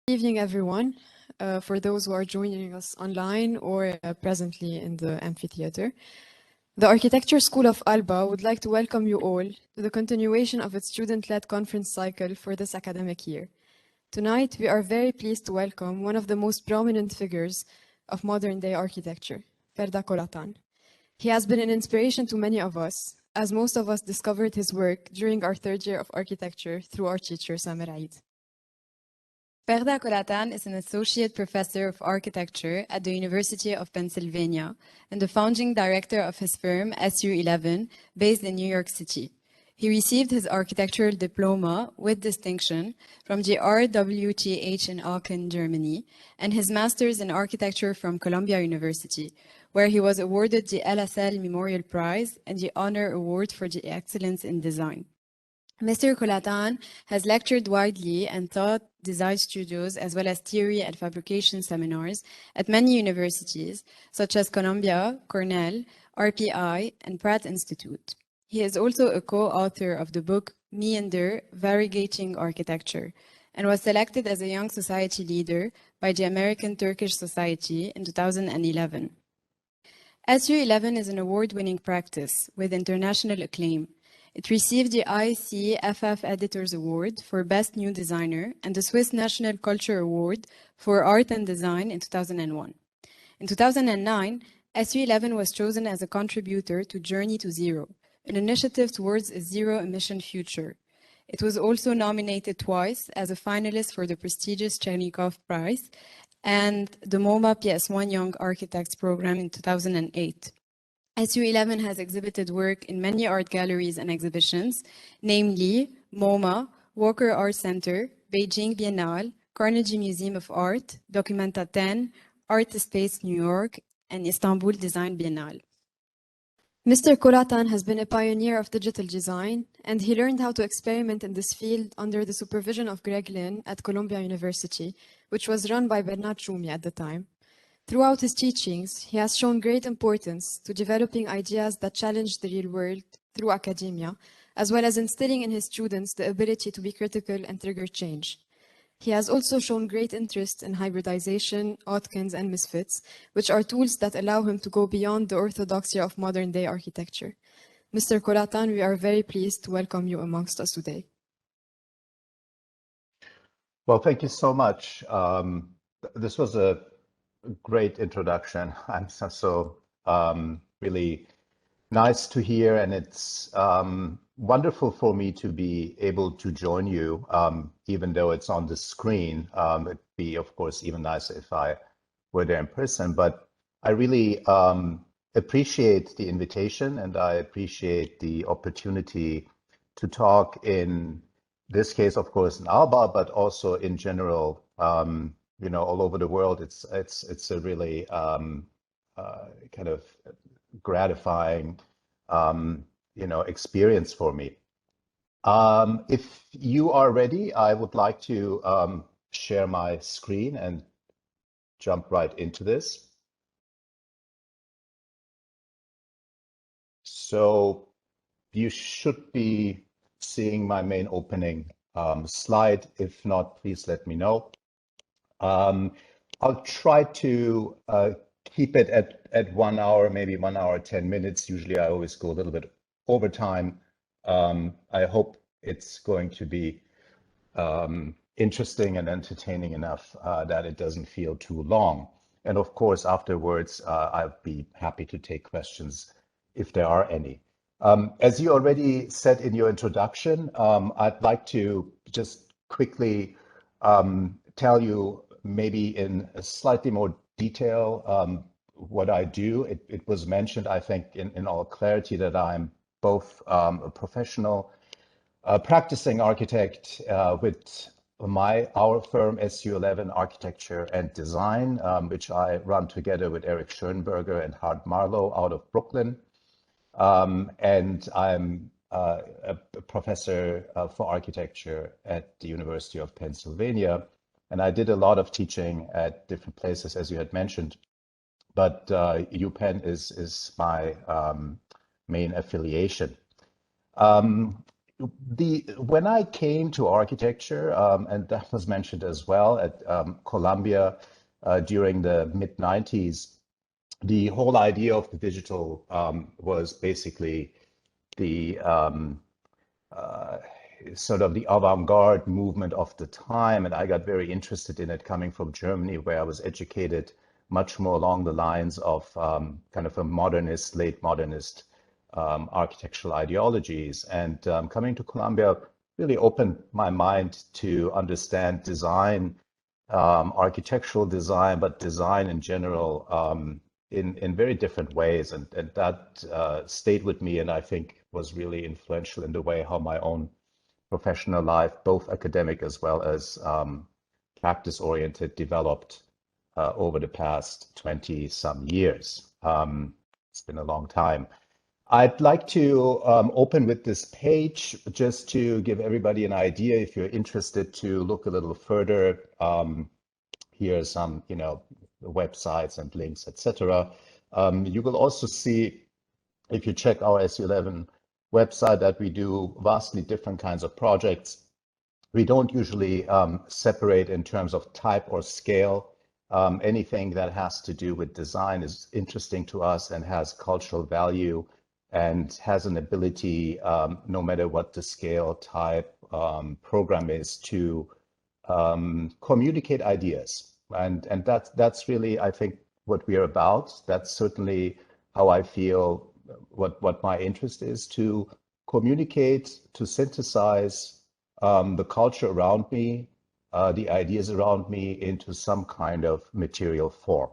Good evening, everyone. For those who are joining us online or presently in the amphitheater, the Architecture School of ALBA would like to welcome you all to the continuation of its student-led conference cycle for this academic year. Tonight, we are very pleased to welcome one of the most prominent figures of modern-day architecture, FERDA KOLATAN. He has been an inspiration to many of us, as most of us discovered his work during our third year of architecture through our teacher, Samir. FERDA KOLATAN is an associate professor of architecture at the University of Pennsylvania and the founding director of his firm, SU11, based in New York City. He received his architectural diploma with distinction from the RWTH in Aachen, Germany, and his master's in architecture from Columbia University, where he was awarded the LSL Memorial Prize and the Honor Award for the Excellence in Design. Mr. KOLATAN has lectured widely and taught design studios as well as theory and fabrication seminars at many universities, such as Columbia, Cornell, RPI, and Pratt Institute. He is also a co-author of the book Meander, Variegating Architecture, and was selected as a Young Society Leader by the American Turkish Society in 2011. SU11 is an award-winning practice with international acclaim. It received the ICFF Editors Award for Best New Designer and the Swiss National Culture Award for Art and Design in 2001. In 2009, SU11 was chosen as a contributor to Journey to Zero, an initiative towards a zero-emission future. It was also nominated twice as a finalist for the prestigious Chernikov Prize and the MoMA PS1 Young Architects Program in 2008. SU11 has exhibited work in many art galleries and exhibitions, namely MoMA, Walker Art Center, Beijing Biennale, Carnegie Museum of Art, Documenta 10, Art Space New York, and Istanbul Design Biennale. Mr. KOLATAN has been a pioneer of digital design, and he learned how to experiment in this field under the supervision of Greg Lynn at Columbia University, which was run by Bernard Choumi at the time. Throughout his teachings, he has shown great importance to developing ideas that challenge the real world through academia, as well as instilling in his students the ability to be critical and trigger change. He has also shown great interest in hybridization, Otkins, and misfits, which are tools that allow him to go beyond the orthodoxy of modern-day architecture. Mr. KOLATAN, we are very pleased to welcome you amongst us today. Well, thank you so much. This was a great introduction. I'm so really nice to hear, and it's wonderful for me to be able to join you, even though it's on the screen. It'd be, of course, even nicer if I were there in person, but I really appreciate the invitation, and I appreciate the opportunity to talk in this case, of course, in ALBA, but also in general, you know, all over the world. It's a really kind of gratifying, you know, experience for me. If you are ready, I would like to share my screen and jump right into this. So you should be seeing my main opening slide. If not, please let me know. I'll try to keep it at 1 hour, maybe 1 hour, 10 minutes. Usually I always go a little bit over time. I hope it's going to be interesting and entertaining enough that it doesn't feel too long. And of course, afterwards, I'll be happy to take questions if there are any. As you already said in your introduction, I'd like to just quickly tell you maybe in a slightly more detail what I do. It was mentioned, I think, in all clarity that I'm both a professional practicing architect with our firm SU11 Architecture and Design, which I run together with Eric Schoenberger and Hart Marlowe out of Brooklyn. And I'm a professor for architecture at the University of Pennsylvania. And I did a lot of teaching at different places, as you had mentioned. But UPenn is my main affiliation. when I came to architecture, and that was mentioned as well at Columbia during the mid-90s, the whole idea of the digital was basically the sort of the avant-garde movement of the time, and I got very interested in it coming from Germany, where I was educated much more along the lines of kind of a modernist, late modernist architectural ideologies. And coming to Columbia really opened my mind to understand design, architectural design, but design in general in very different ways. And that stayed with me, and I think was really influential in the way how my own professional life, both academic as well as practice-oriented, developed over the past 20 some years. It's been a long time. I'd like to open with this page just to give everybody an idea, if you're interested to look a little further. Here are some, websites and links, etc. You will also see, if you check our SU11 website, that we do vastly different kinds of projects. We don't usually separate in terms of type or scale. Anything that has to do with design is interesting to us and has cultural value and has an ability, no matter what the scale, type, program is, to communicate ideas. And that's really, I think, what we are about. That's certainly how I feel, what my interest is, to communicate, to synthesize the culture around me, the ideas around me into some kind of material form.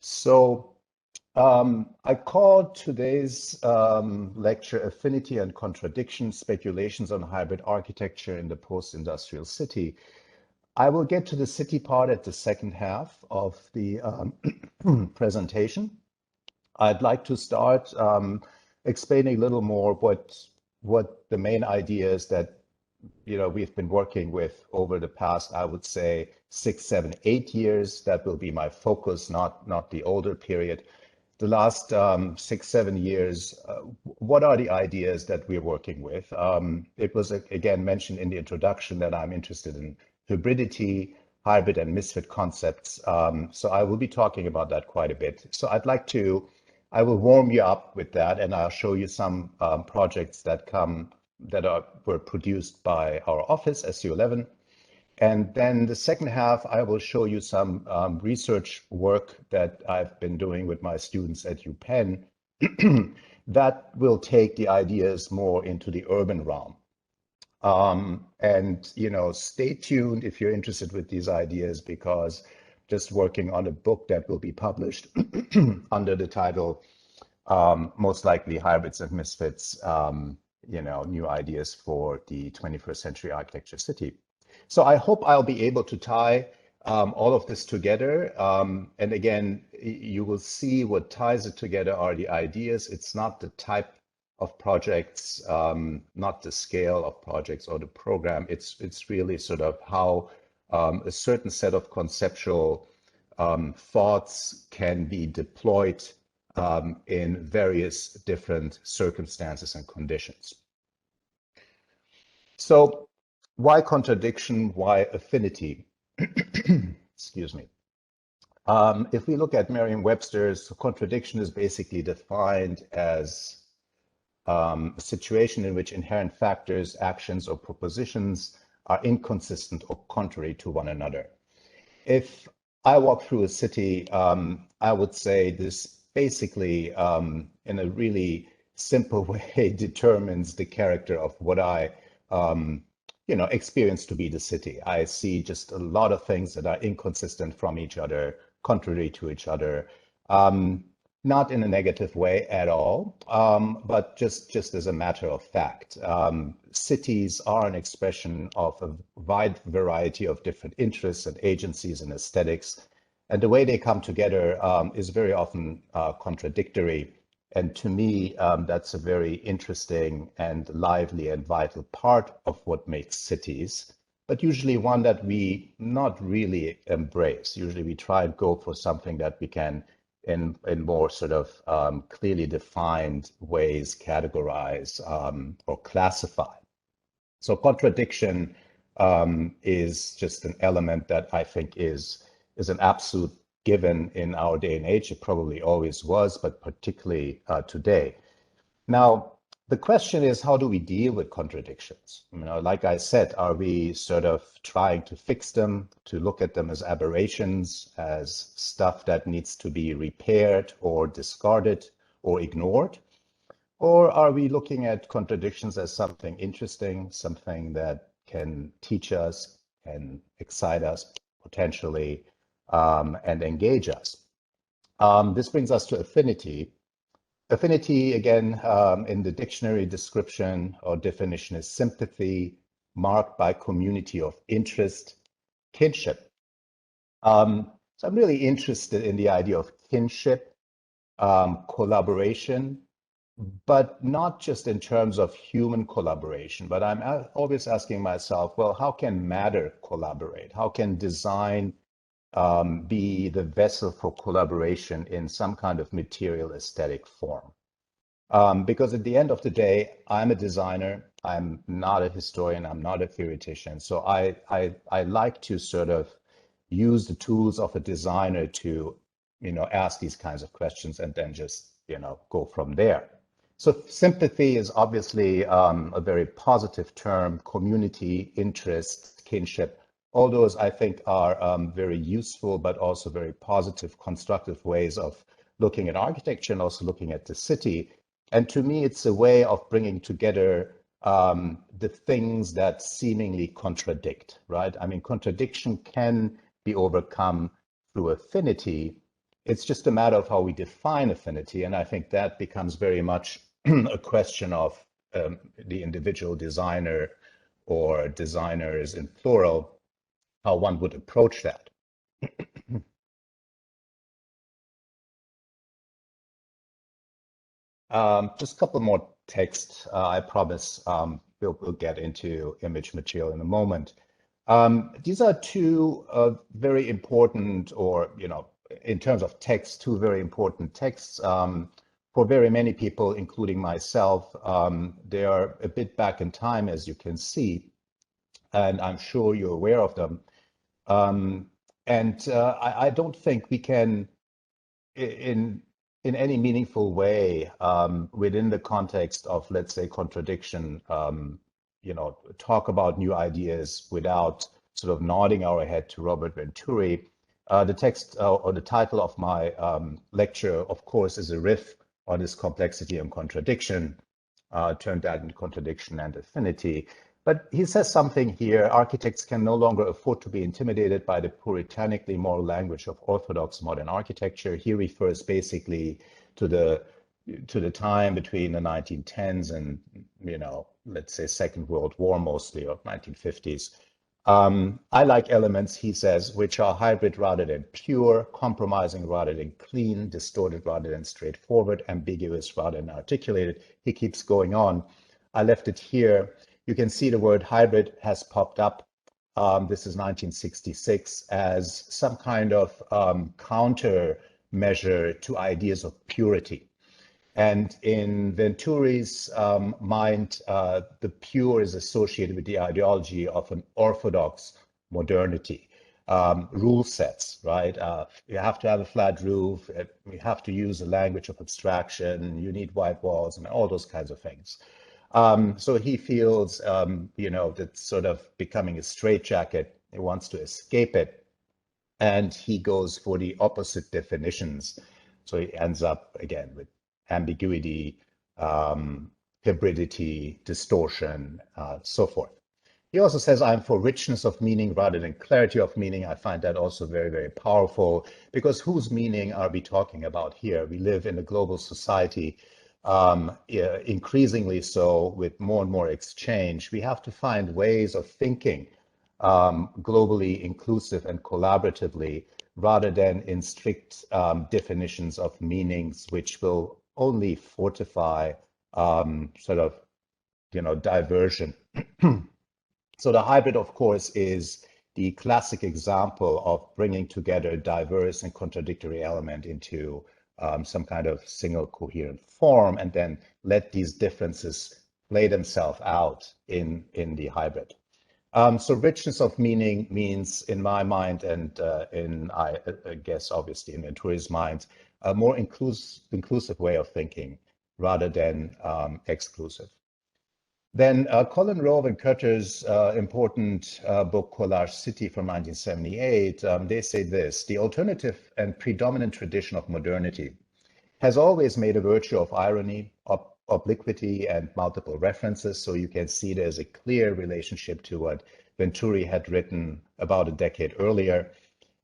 So I called today's lecture Affinity and Contradiction, Speculations on Hybrid Architecture in the Post-Industrial City. I will get to the city part at the second half of the presentation. I'd like to start explaining a little more what the main idea is that we've been working with over the past, I would say, 6, 7, 8 years. That will be my focus, not the older period. The last 6, 7 years, what are the ideas that we're working with? It was again mentioned in the introduction that I'm interested in hybridity, hybrid and misfit concepts. So I will be talking about that quite a bit. So I will warm you up with that, and I'll show you some projects that were produced by our office, SU11. And then the second half, I will show you some research work that I've been doing with my students at UPenn that will take the ideas more into the urban realm. And stay tuned if you're interested with these ideas, because just working on a book that will be published under the title, most likely Hybrids and Misfits, new ideas for the 21st century architecture city. So I hope I'll be able to tie all of this together. And again, you will see what ties it together are the ideas. It's not the type of projects, not the scale of projects or the program. It's really sort of how a certain set of conceptual thoughts can be deployed in various different circumstances and conditions. So why contradiction? Why affinity? Excuse me. If we look at Merriam-Webster's, contradiction is basically defined as a situation in which inherent factors, actions, or propositions are inconsistent or contrary to one another. If I walk through a city, I would say this basically, in a really simple way, determines the character of what I experience to be the city. I see just a lot of things that are inconsistent from each other, contrary to each other. Not in a negative way at all, but just as a matter of fact. Cities are an expression of a wide variety of different interests and agencies and aesthetics. And the way they come together is very often contradictory. And to me, that's a very interesting and lively and vital part of what makes cities, but usually one that we not really embrace. Usually we try and go for something that we can in more sort of clearly defined ways categorize or classify. So contradiction is just an element that I think is an absolute given in our day and age. It probably always was, but particularly today. Now, the question is, how do we deal with contradictions? You know, like I said, are we sort of trying to fix them, to look at them as aberrations, as stuff that needs to be repaired or discarded or ignored? Or are we looking at contradictions as something interesting, something that can teach us and excite us potentially and engage us? This brings us to affinity. Affinity, again, in the dictionary description or definition, is sympathy marked by community of interest, kinship. So I'm really interested in the idea of kinship, collaboration, but not just in terms of human collaboration, but I'm always asking myself, well, how can matter collaborate? How can design be the vessel for collaboration in some kind of material aesthetic form? Because at the end of the day, I'm a designer. I'm not a historian. I'm not a theoretician. So I like to sort of use the tools of a designer to, you know, ask these kinds of questions and then just, you know, go from there. So sympathy is obviously a very positive term. Community, interest, kinship, all those I think are very useful, but also very positive, constructive ways of looking at architecture and also looking at the city. And to me, it's a way of bringing together the things that seemingly contradict, right? I mean, contradiction can be overcome through affinity. It's just a matter of how we define affinity. And I think that becomes very much a question of the individual designer or designers in plural, how one would approach that. Just a couple more texts. I promise we'll get into image material in a moment. These are two very important, or, you know, in terms of text, two very important texts for very many people, including myself. They are a bit back in time, as you can see, and I'm sure you're aware of them. I don't think we can, in any meaningful way, within the context of, let's say, contradiction, you know, talk about new ideas without sort of nodding our head to Robert Venturi. The text or the title of my lecture, of course, is a riff on this complexity and contradiction, turned out into contradiction and affinity. But he says something here: architects can no longer afford to be intimidated by the puritanically moral language of orthodox modern architecture. He refers basically to the time between the 1910s and, you know, let's say Second World War mostly, or 1950s. I like elements, he says, which are hybrid rather than pure, compromising rather than clean, distorted rather than straightforward, ambiguous rather than articulated. He keeps going on. I left it here. You can see the word hybrid has popped up. This is 1966 as some kind of countermeasure to ideas of purity. And in Venturi's mind, the pure is associated with the ideology of an orthodox modernity. Rule sets, right? You have to have a flat roof. You have to use a language of abstraction. You need white walls and all those kinds of things. So he feels, you know, that's sort of becoming a straitjacket. He wants to escape it. And he goes for the opposite definitions. So he ends up, again, with ambiguity, hybridity, distortion, so forth. He also says, I'm for richness of meaning rather than clarity of meaning. I find that also very, very powerful, because whose meaning are we talking about here? We live in a global society, increasingly so, with more and more exchange. We have to find ways of thinking globally inclusive and collaboratively, rather than in strict definitions of meanings, which will only fortify sort of, you know, diversion. So the hybrid, of course, is the classic example of bringing together diverse and contradictory element into some kind of single coherent form, and then let these differences play themselves out in the hybrid. So richness of meaning means, in my mind, and I guess obviously in Venturi's mind, a more inclusive way of thinking rather than exclusive. Then Colin Rove and Cutter's important book, Collage City from 1978, they say this: the alternative and predominant tradition of modernity has always made a virtue of irony, obliquity, and multiple references. So you can see there's a clear relationship to what Venturi had written about a decade earlier.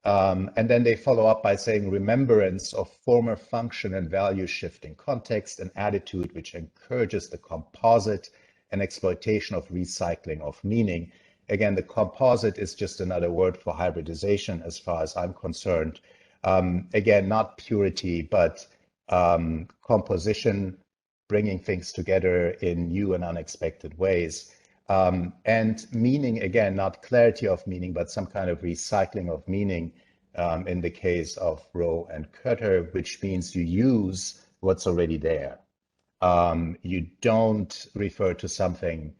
And then they follow up by saying remembrance of former function and value shifting context, an attitude which encourages the composite and exploitation of recycling of meaning. Again, the composite is just another word for hybridization as far as I'm concerned. Again, not purity, but composition, bringing things together in new and unexpected ways. And meaning, again, not clarity of meaning, but some kind of recycling of meaning in the case of Rowe and Cutter, which means you use what's already there. You don't refer to something,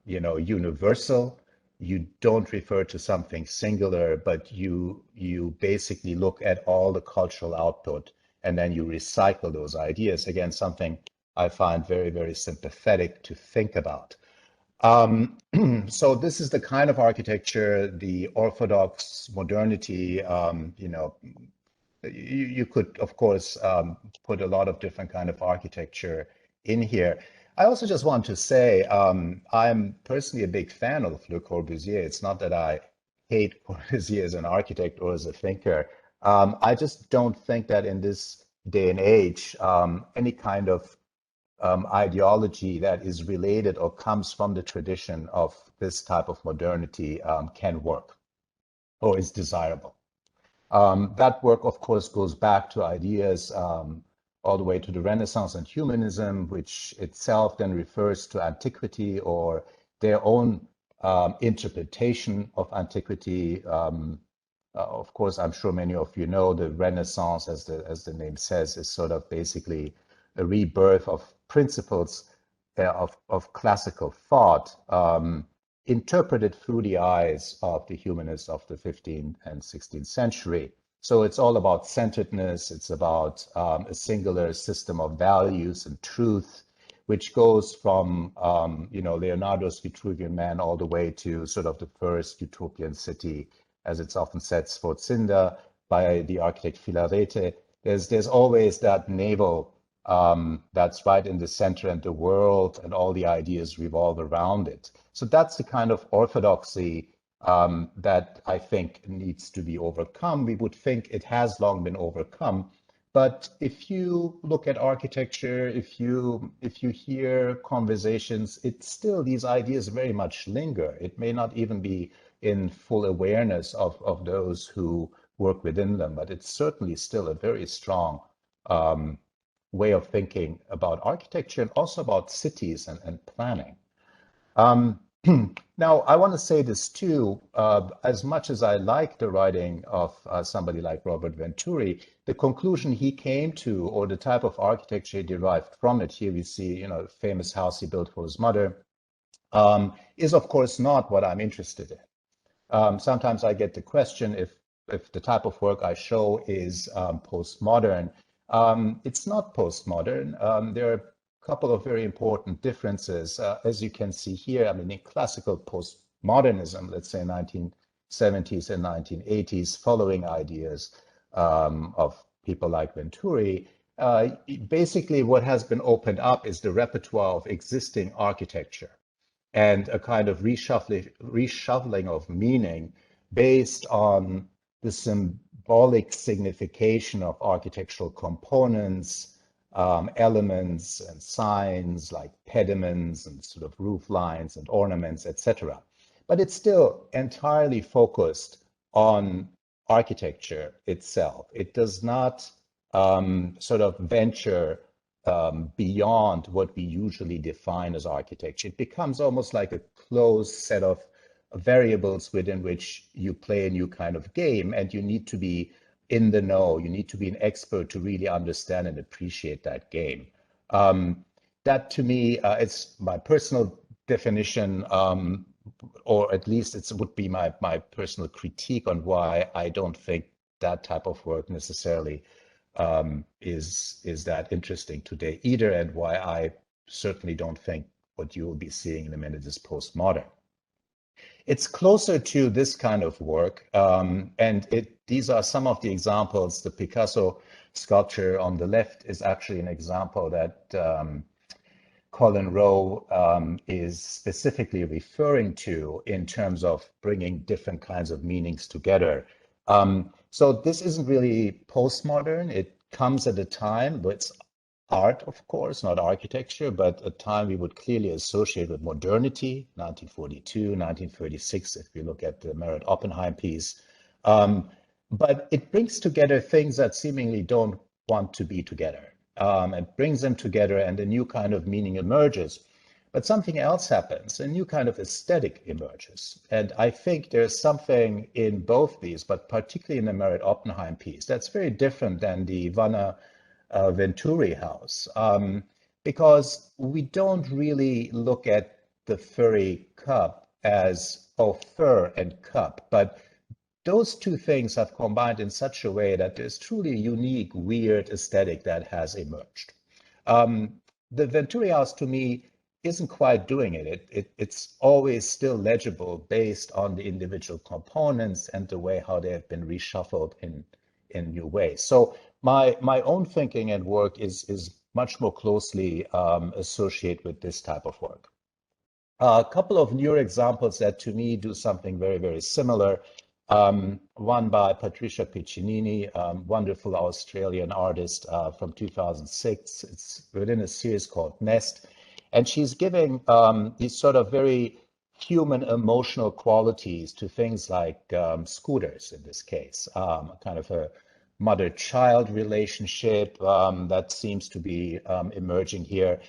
universal. You don't refer to something singular, but you basically look at all the cultural output and then you recycle those ideas. Again, something I find very, very sympathetic to think about. So this is the kind of architecture, the orthodox modernity, you could, of course, put a lot of different kind of architecture in here. I also just want to say, I'm personally a big fan of Le Corbusier. It's not that I hate Corbusier as an architect or as a thinker. I just don't think that in this day and age, any kind of ideology that is related or comes from the tradition of this type of modernity can work or is desirable. That work, of course, goes back to ideas all the way to the Renaissance and humanism, which itself then refers to antiquity or their own interpretation of antiquity. Of course, I'm sure many of you know the Renaissance, as the name says, is sort of basically a rebirth of principles of classical thought, interpreted through the eyes of the humanists of the 15th and 16th century. So it's all about centeredness. It's about a singular system of values and truth, which goes from Leonardo's Vitruvian Man all the way to sort of the first utopian city, as it's often said, Sforzinda, by the architect Filarete. There's always that navel that's right in the center, and the world and all the ideas revolve around it. So that's the kind of orthodoxy that I think needs to be overcome. We would think it has long been overcome, but if you look at architecture, if you hear conversations, it's still, these ideas very much linger. It may not even be in full awareness of those who work within them, but it's certainly still a very strong way of thinking about architecture and also about cities and planning. Now, I want to say this too, as much as I like the writing of somebody like Robert Venturi, the conclusion he came to, or the type of architecture he derived from it, here we see, the famous house he built for his mother, is of course not what I'm interested in. Sometimes I get the question if the type of work I show is postmodern. It's not postmodern. There are a couple of very important differences. As you can see here, I mean, in classical postmodernism, let's say 1970s and 1980s, following ideas of people like Venturi, basically what has been opened up is the repertoire of existing architecture and a kind of reshuffling of meaning based on the symbolic signification of architectural components, elements and signs like pediments and sort of roof lines and ornaments, etc. But it's still entirely focused on architecture itself. It does not sort of venture beyond what we usually define as architecture. It becomes almost like a closed set of variables within which you play a new kind of game, and you need to be in the know. You need to be an expert to really understand and appreciate that game. That to me, it's my personal definition, or at least it would be my personal critique on why I don't think that type of work necessarily is that interesting today either, and why I certainly don't think what you will be seeing in a minute is postmodern. It's closer to this kind of work, and these are some of the examples. The Picasso sculpture on the left is actually an example that Colin Rowe is specifically referring to in terms of bringing different kinds of meanings together. So this isn't really postmodern. It comes at a time, but it's art, of course, not architecture, but a time we would clearly associate with modernity, 1942, 1936, if we look at the Merritt Oppenheim piece. But it brings together things that seemingly don't want to be together. And brings them together, and a new kind of meaning emerges. But something else happens, a new kind of aesthetic emerges. And I think there's something in both these, but particularly in the Merritt Oppenheim piece, that's very different than the Vanna Venturi house, because we don't really look at the furry cup as, oh, fur and cup, but those two things have combined in such a way that there's truly a unique, weird aesthetic that has emerged. The Venturi house, to me, isn't quite doing it. It's always still legible based on the individual components and the way how they have been reshuffled in new ways. So my own thinking and work is much more closely associated with this type of work. A couple of newer examples that to me do something very, very similar. One by Patricia Piccinini, wonderful Australian artist from 2006. It's within a series called Nest. And she's giving these sort of very human emotional qualities to things like scooters, in this case, kind of a mother-child relationship that seems to be emerging here.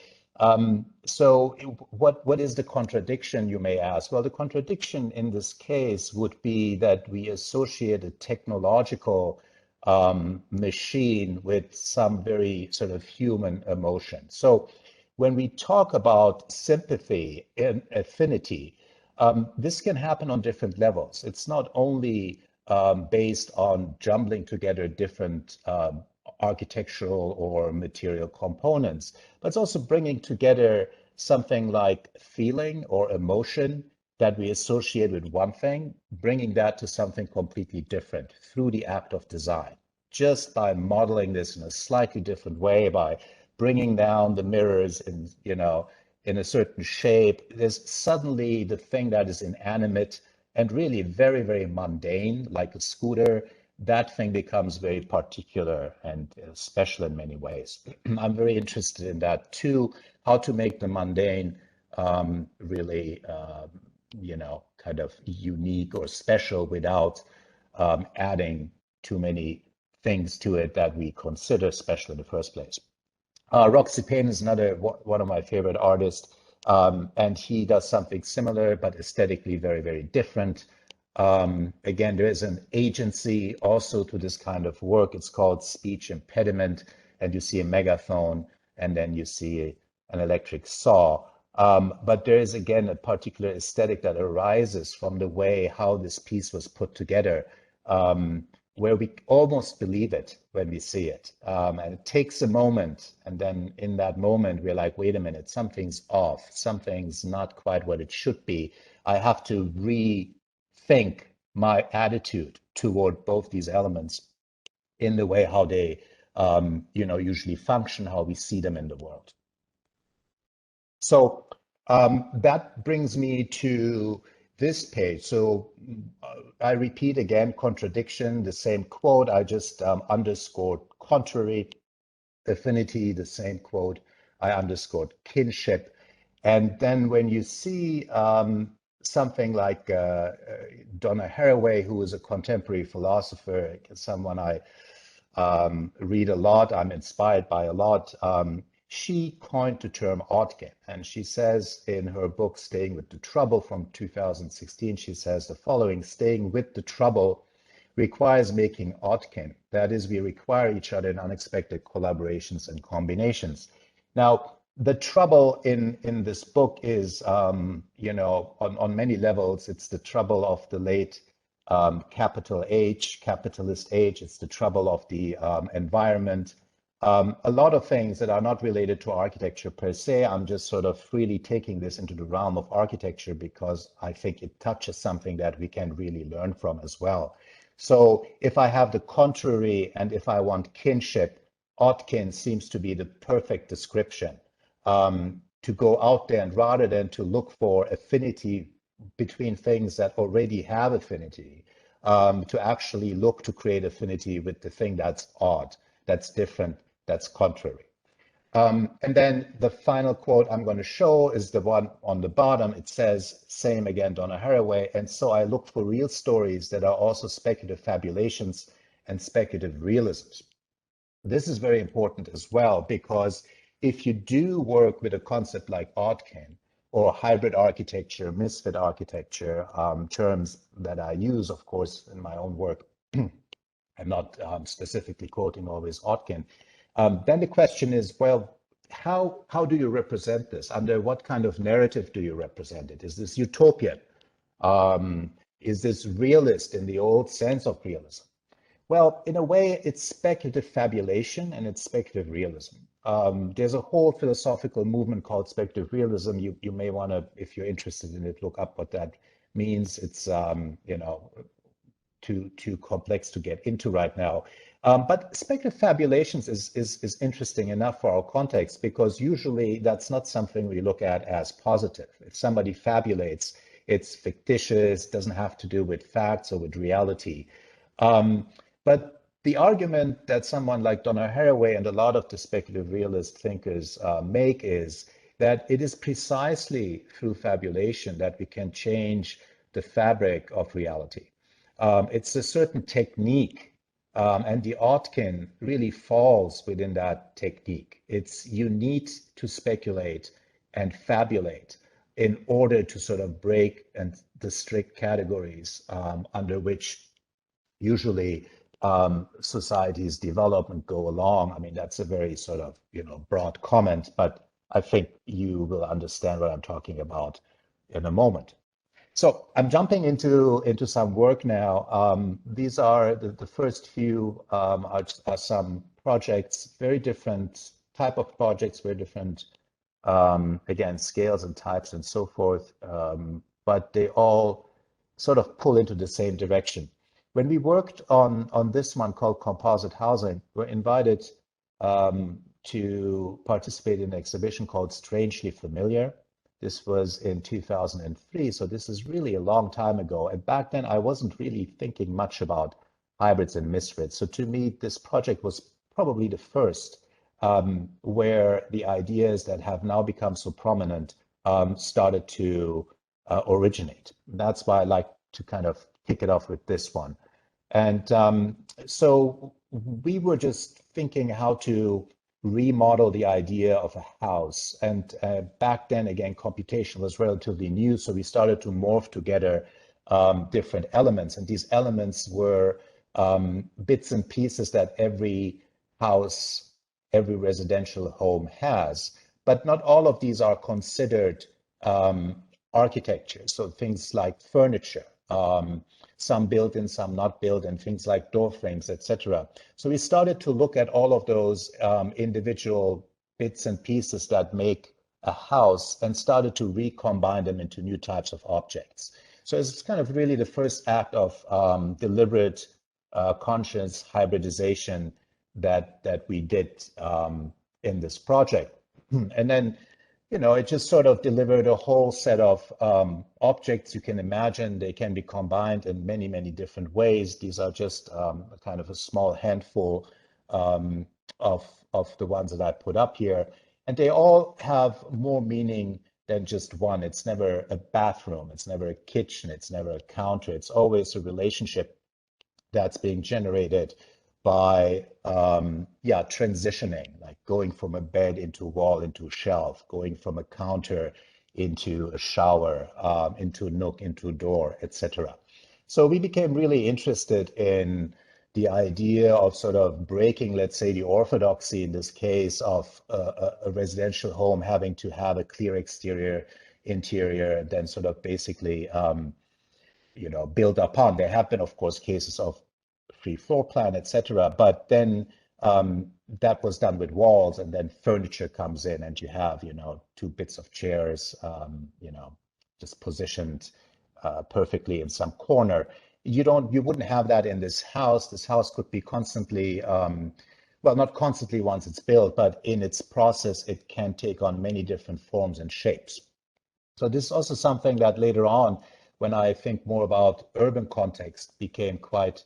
So what is the contradiction, you may ask? Well, the contradiction in this case would be that we associate a technological machine with some very sort of human emotion. So when we talk about sympathy and affinity, this can happen on different levels. It's not only based on jumbling together different architectural or material components, but it's also bringing together something like feeling or emotion that we associate with one thing, bringing that to something completely different through the act of design, just by modeling this in a slightly different way, by bringing down the mirrors in a certain shape. There's suddenly the thing that is inanimate and really very, very mundane, like a scooter, that thing becomes very particular and special in many ways. I'm very interested in that too, how to make the mundane really, kind of unique or special without adding too many things to it that we consider special in the first place. Roxy Payne is another one of my favorite artists, and he does something similar, but aesthetically very, very different. Again, there is an agency also to this kind of work. It's called speech impediment, and you see a megaphone, and then you see an electric saw. But there is, again, a particular aesthetic that arises from the way how this piece was put together, where we almost believe it when we see it. And it takes a moment, and then in that moment, we're like, wait a minute, something's off. Something's not quite what it should be. I have to rethink my attitude toward both these elements in the way how they usually function, how we see them in the world. So that brings me to this page. So I repeat again, contradiction, the same quote. I just underscored contrary, affinity, the same quote. I underscored kinship. And then when you see something like Donna Haraway, who is a contemporary philosopher, someone I read a lot, I'm inspired by a lot. she coined the term Odkin. And she says in her book, Staying with the Trouble from 2016, she says the following: staying with the trouble requires making Odkin. That is, we require each other in unexpected collaborations and combinations. Now, the trouble in this book is, you know, on many levels, it's the trouble of the late capital H, capitalist age. It's the trouble of the environment. A lot of things that are not related to architecture per se. I'm just sort of freely taking this into the realm of architecture because I think it touches something that we can really learn from as well. So if I have the contrary and if I want kinship, Odkin seems to be the perfect description. To go out there and rather than to look for affinity between things that already have affinity, to actually look to create affinity with the thing that's odd, that's different, that's contrary. And then the final quote I'm going to show is the one on the bottom. It says, same again, Donna Haraway. And so I look for real stories that are also speculative fabulations and speculative realisms. This is very important as well, because if you do work with a concept like Odkin or hybrid architecture, misfit architecture, terms that I use, of course, in my own work, I'm not specifically quoting always Odkin. Then the question is, well, how do you represent this? Under what kind of narrative do you represent it? Is this utopian? Is this realist in the old sense of realism? Well, in a way, it's speculative fabulation and it's speculative realism. There's a whole philosophical movement called speculative realism. You may want to, if you're interested in it, look up what that means. It's you know, too complex to get into right now. But speculative fabulations is interesting enough for our context, because usually that's not something we look at as positive. If somebody fabulates, it's fictitious, doesn't have to do with facts or with reality. But the argument that someone like Donna Haraway and a lot of the speculative realist thinkers make is that it is precisely through fabulation that we can change the fabric of reality. It's a certain technique, and the Odkin really falls within that technique. You need to speculate and fabulate in order to sort of break the strict categories under which usually societies develop and go along. I mean, that's a very sort of, you know, broad comment, but I think you will understand what I'm talking about in a moment. So I'm jumping into some work now. These are the first few are some projects, very different type of projects, very different, again, scales and types and so forth, but they all sort of pull into the same direction. When we worked on this one called Composite Housing, we're invited to participate in an exhibition called Strangely Familiar. This was in 2003, so this is really a long time ago. And back then, I wasn't really thinking much about hybrids and misfits. So to me, this project was probably the first where the ideas that have now become so prominent started to originate. That's why I like to kind of kick it off with this one. And so we were just thinking how to remodel the idea of a house. And back then, again, computation was relatively new. So we started to morph together different elements. And these elements were bits and pieces that every house, every residential home has. But not all of these are considered architecture. So things like furniture, some built in, some not built in, things like door frames, etc. So we started to look at all of those individual bits and pieces that make a house and started to recombine them into new types of objects. So it's kind of really the first act of deliberate, conscious hybridization that we did in this project. And then, you know, it just sort of delivered a whole set of objects you can imagine. They can be combined in many, many different ways. These are just kind of a small handful of the ones that I put up here. And they all have more meaning than just one. It's never a bathroom. It's never a kitchen. It's never a counter. It's always a relationship that's being generated by transitioning, like going from a bed into a wall into a shelf, going from a counter into a shower, into a nook, into a door, etc. So we became really interested in the idea of sort of breaking, let's say, the orthodoxy in this case of a residential home having to have a clear exterior, interior, and then sort of basically build upon. There have been, of course, cases of free floor plan, etc. But then that was done with walls, and then furniture comes in, and you have, two bits of chairs, just positioned perfectly in some corner. You wouldn't have that in this house. This house could be constantly, well, not constantly once it's built, but in its process, it can take on many different forms and shapes. So this is also something that later on, when I think more about urban context, became quite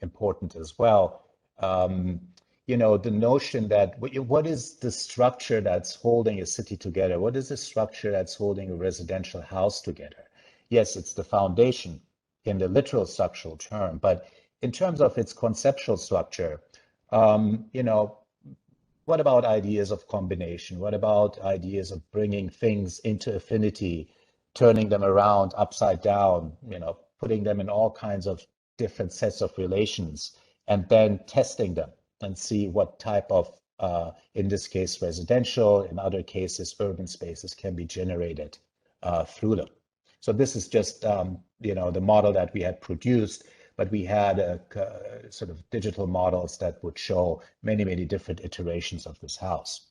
important as well. The notion that what is the structure that's holding a city together? What is the structure that's holding a residential house together? Yes, it's the foundation in the literal structural term, but in terms of its conceptual structure, what about ideas of combination? What about ideas of bringing things into affinity, turning them around upside down, putting them in all kinds of different sets of relations, and then testing them and see what type of, in this case, residential, in other cases, urban spaces can be generated through them. So this is just, the model that we had produced, but we had sort of digital models that would show many, many different iterations of this house.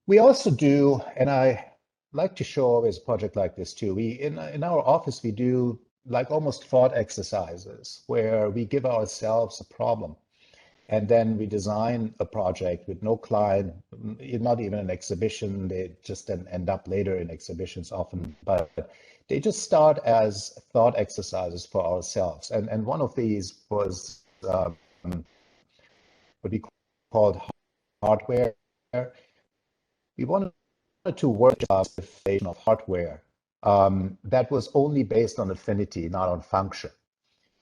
We also do, and I like to show always a project like this too. In our office, we do like almost thought exercises where we give ourselves a problem, and then we design a project with no client, not even an exhibition. They just then end up later in exhibitions often, but they just start as thought exercises for ourselves. And one of these was what we called hardware. We wanted to work with the of hardware that was only based on affinity, not on function.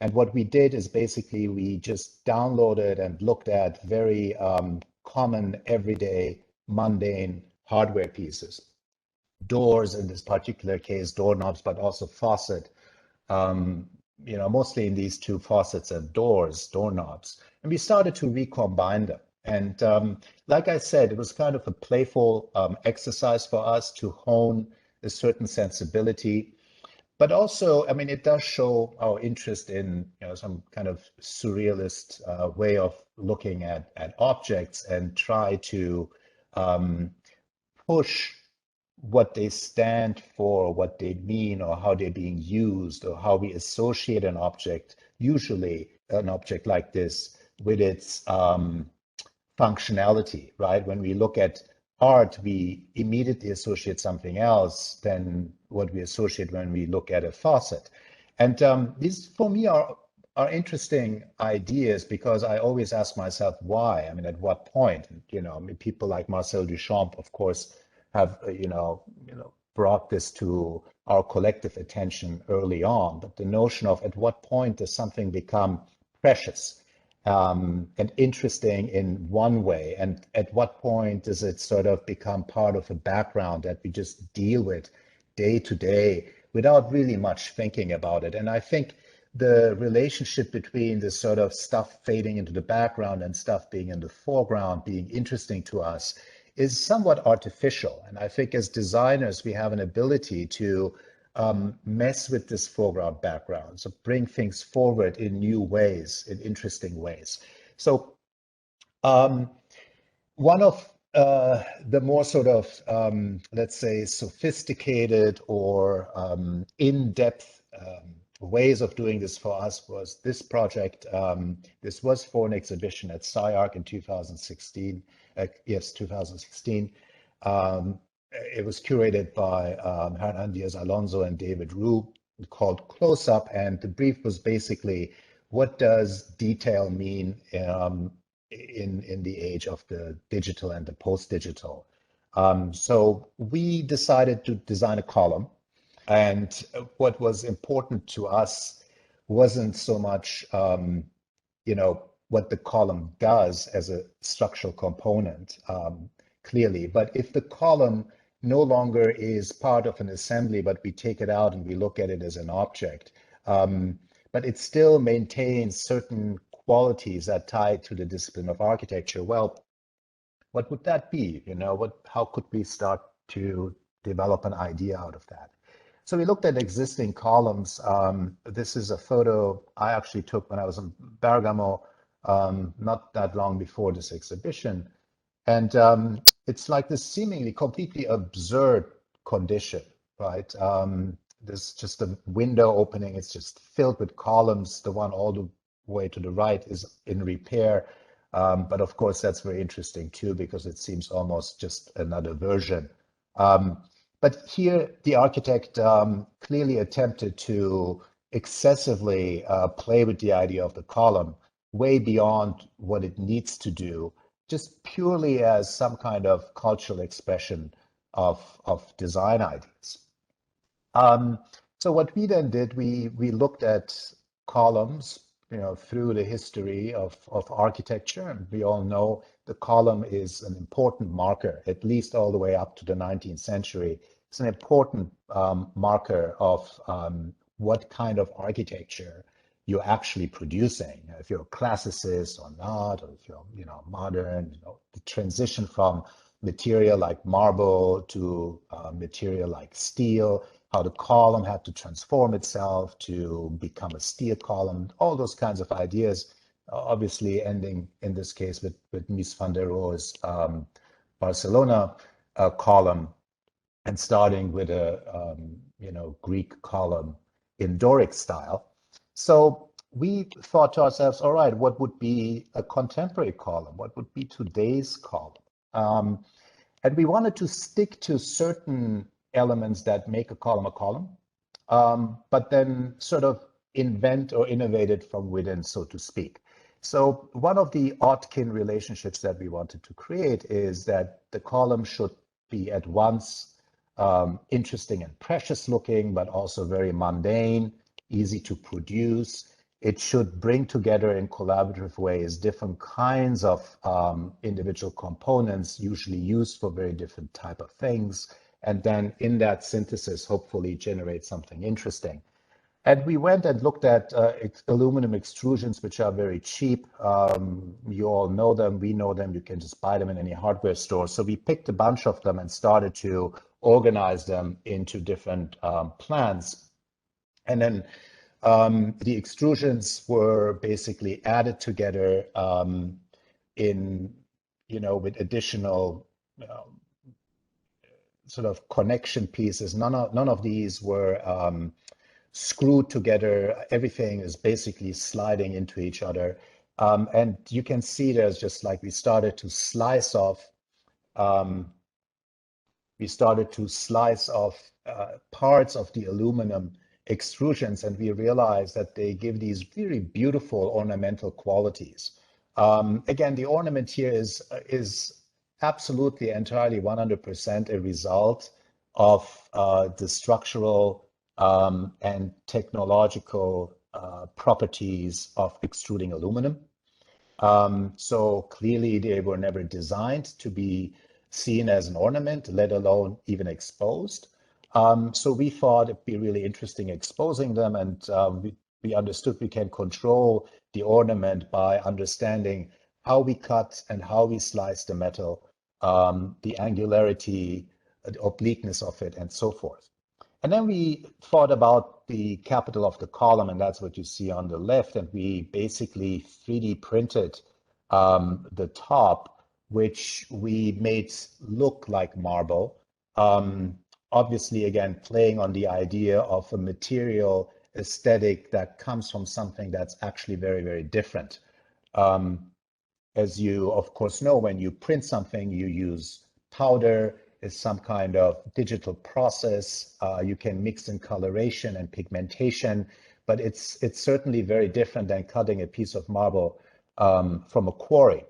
And what we did is basically we just downloaded and looked at very common, everyday, mundane hardware pieces. Doors, in this particular case, doorknobs, but also faucet, mostly in these two faucets and doorknobs. And we started to recombine them. And like I said, it was kind of a playful exercise for us to hone a certain sensibility. But also, I mean, it does show our interest in some kind of surrealist way of looking at objects and try to push what they stand for, what they mean, or how they're being used, or how we associate an object, usually an object like this, with its functionality, right? When we look at art, we immediately associate something else than what we associate when we look at a faucet. And these, for me, are interesting ideas because I always ask myself why. I mean, at what point? People like Marcel Duchamp, of course, have brought this to our collective attention early on. But the notion of at what point does something become precious and interesting in one way, and at what point does it sort of become part of a background that we just deal with day to day without really much thinking about it? And I think the relationship between this sort of stuff fading into the background and stuff being in the foreground, being interesting to us, is somewhat artificial. And I think as designers, we have an ability to mess with this foreground background, so bring things forward in new ways, in interesting ways. So one of the more sort of, let's say, sophisticated or in-depth ways of doing this for us was this project. This was for an exhibition at SciArc in 2016. Yes, 2016. It was curated by Hernan Diaz Alonso and David Rue, called Close Up, and the brief was basically, what does detail mean in the age of the digital and the post-digital? So we decided to design a column, and what was important to us wasn't so much, you know, what the column does as a structural component, clearly. But if the column no longer is part of an assembly, but we take it out and we look at it as an object, but it still maintains certain qualities that tie to the discipline of architecture, well, what would that be? You know, how could we start to develop an idea out of that? So we looked at existing columns. This is a photo I actually took when I was in Bergamo, not that long before this exhibition. And it's like this seemingly completely absurd condition, right? There's just a window opening. It's just filled with columns. The one all the way to the right is in repair. But of course, that's very interesting too, because it seems almost just another version. But here, the architect clearly attempted to excessively play with the idea of the column, way beyond what it needs to do, just purely as some kind of cultural expression of design ideas. So what we then did, we looked at columns, you know, through the history of architecture, and we all know the column is an important marker, at least all the way up to the 19th century. It's an important marker of what kind of architecture you're actually producing. If you're a classicist or not, or if you're, you know, modern, you know, the transition from material like marble to material like steel, how the column had to transform itself to become a steel column, all those kinds of ideas, obviously ending in this case with Mies van der Rohe's Barcelona column, and starting with a you know, Greek column in Doric style. So we thought to ourselves, all right, what would be a contemporary column? What would be today's column? And we wanted to stick to certain elements that make a column, but then sort of invent or innovate it from within, so to speak. So one of the odd-kin relationships that we wanted to create is that the column should be at once interesting and precious looking, but also very mundane, easy to produce. It should bring together in collaborative ways different kinds of individual components, usually used for very different type of things. And then in that synthesis, hopefully generate something interesting. And we went and looked at aluminum extrusions, which are very cheap. You all know them, we know them, you can just buy them in any hardware store. So we picked a bunch of them and started to organize them into different plans. And then the extrusions were basically added together in, you know, with additional sort of connection pieces. None of these were screwed together. Everything is basically sliding into each other. And you can see there's just like we started to slice off parts of the aluminum extrusions, and we realized that they give these very beautiful ornamental qualities. Again, the ornament here is absolutely entirely 100% a result of the structural and technological properties of extruding aluminum. So clearly they were never designed to be seen as an ornament, let alone even exposed. So we thought it'd be really interesting exposing them, and we understood we can control the ornament by understanding how we cut and how we slice the metal, the angularity, the obliqueness of it, and so forth. And then we thought about the capital of the column, and that's what you see on the left, and we basically 3D printed the top, which we made look like marble. Obviously, again, playing on the idea of a material aesthetic that comes from something that's actually very, very different. As you, of course, know, when you print something, you use powder. It's some kind of digital process. You can mix in coloration and pigmentation, but it's certainly very different than cutting a piece of marble from a quarry.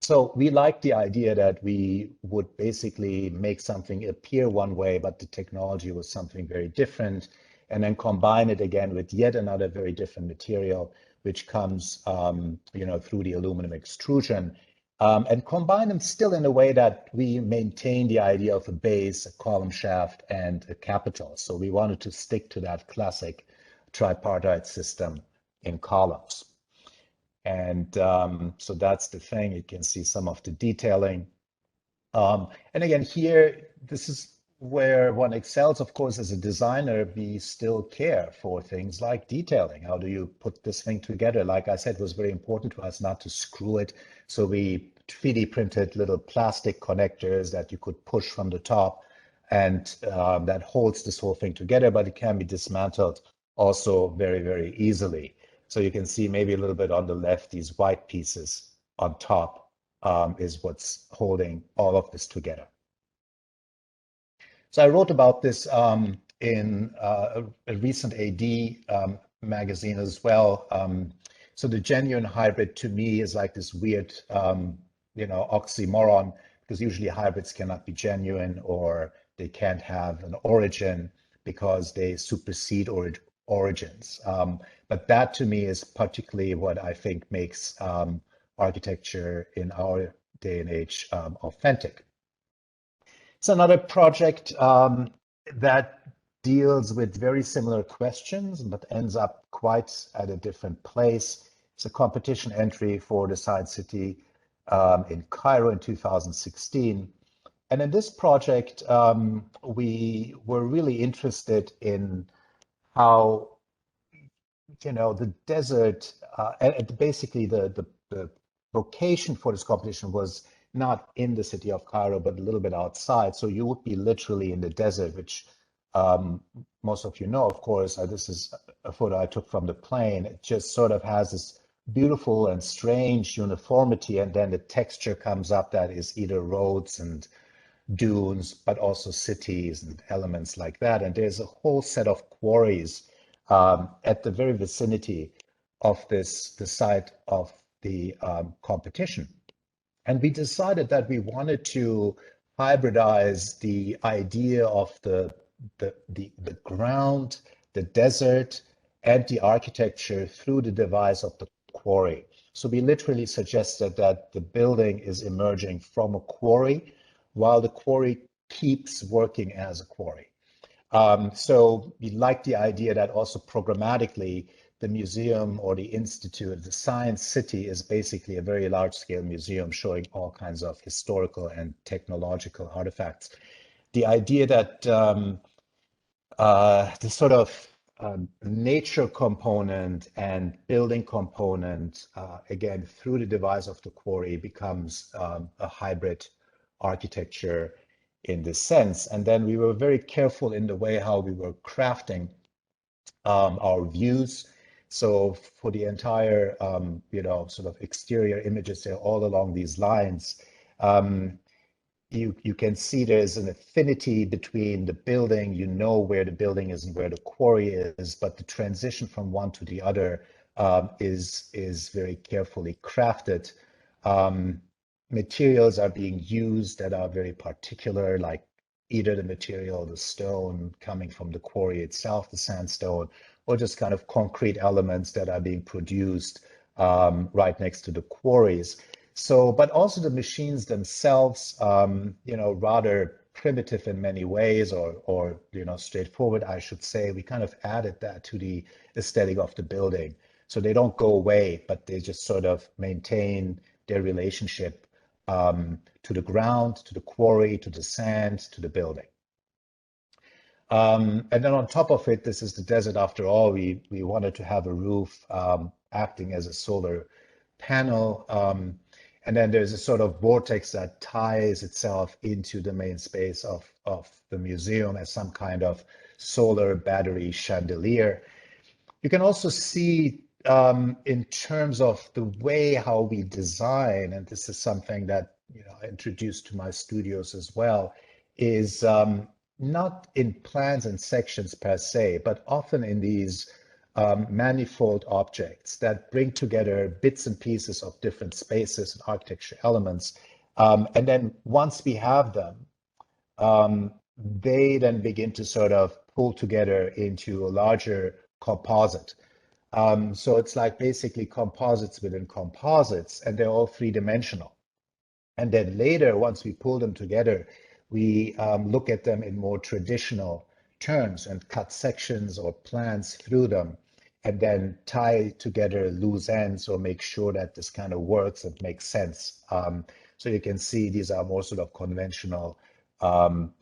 So we liked the idea that we would basically make something appear one way, but the technology was something very different. and then combine it again with yet another very different material, which comes through the aluminum extrusion, and combine them still in a way that we maintain the idea of a base, a column shaft, and a capital. So we wanted to stick to that classic tripartite system in columns. And so that's the thing. You can see some of the detailing. And again, here, this is where one excels, of course, as a designer. We still care for things like detailing. How do you put this thing together? Like I said, it was very important to us not to screw it. So we 3D printed little plastic connectors that you could push from the top, and that holds this whole thing together, but it can be dismantled also very, very easily. So you can see maybe a little bit on the left, these white pieces on top is what's holding all of this together. So I wrote about this in a recent AD magazine as well. So the genuine hybrid to me is like this weird, oxymoron, because usually hybrids cannot be genuine, or they can't have an origin because they supersede origins. But that to me is particularly what I think makes architecture in our day and age authentic. It's another project that deals with very similar questions, but ends up quite at a different place. It's a competition entry for the Science City in Cairo in 2016. And in this project, we were really interested in how, the desert, and basically the location for this competition was not in the city of Cairo, but a little bit outside. So you would be literally in the desert, which most of you know, of course. This is a photo I took from the plane. It just sort of has this beautiful and strange uniformity, and then the texture comes up that is either roads and dunes, but also cities and elements like that. And there's a whole set of quarries at the very vicinity of the site of the competition. And we decided that we wanted to hybridize the idea of the ground, the desert, and the architecture through the device of the quarry. So we literally suggested that the building is emerging from a quarry while the quarry keeps working as a quarry. So we like the idea that also programmatically the museum or the institute, the Science City, is basically a very large-scale museum showing all kinds of historical and technological artifacts. The idea that the sort of nature component and building component, again, through the device of the quarry, becomes a hybrid architecture in this sense. And then we were very careful in the way how we were crafting our views. So for the entire, sort of exterior images there all along these lines, you can see there's an affinity between the building, where the building is and where the quarry is, but the transition from one to the other is very carefully crafted. Materials are being used that are very particular, like either the material, the stone coming from the quarry itself, the sandstone, or just kind of concrete elements that are being produced right next to the quarries. So, but also the machines themselves, rather primitive in many ways, or straightforward, I should say. We kind of added that to the aesthetic of the building. So they don't go away, but they just sort of maintain their relationship to the ground, to the quarry, to the sand, to the building. And then on top of it, this is the desert after all. We wanted to have a roof acting as a solar panel. And then there's a sort of vortex that ties itself into the main space of the museum as some kind of solar battery chandelier. You can also see in terms of the way how we design, and this is something that I introduced to my studios as well, is not in plans and sections per se, but often in these manifold objects that bring together bits and pieces of different spaces and architecture elements. And then once we have them, they then begin to sort of pull together into a larger composite. So it's like basically composites within composites, and they're all three-dimensional. And then later, once we pull them together, we look at them in more traditional terms and cut sections or plans through them, and then tie together loose ends or make sure that this kind of works and makes sense. So you can see these are more sort of conventional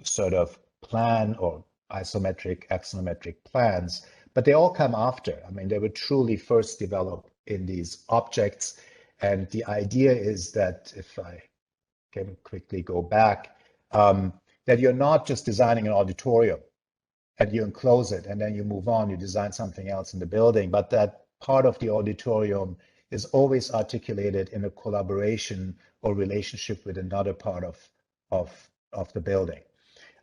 sort of plan or isometric, axonometric plans, but they all come after. I mean, they were truly first developed in these objects. And the idea is that, if I can quickly go back, that you're not just designing an auditorium and you enclose it and then you move on, you design something else in the building, but that part of the auditorium is always articulated in a collaboration or relationship with another part of the building.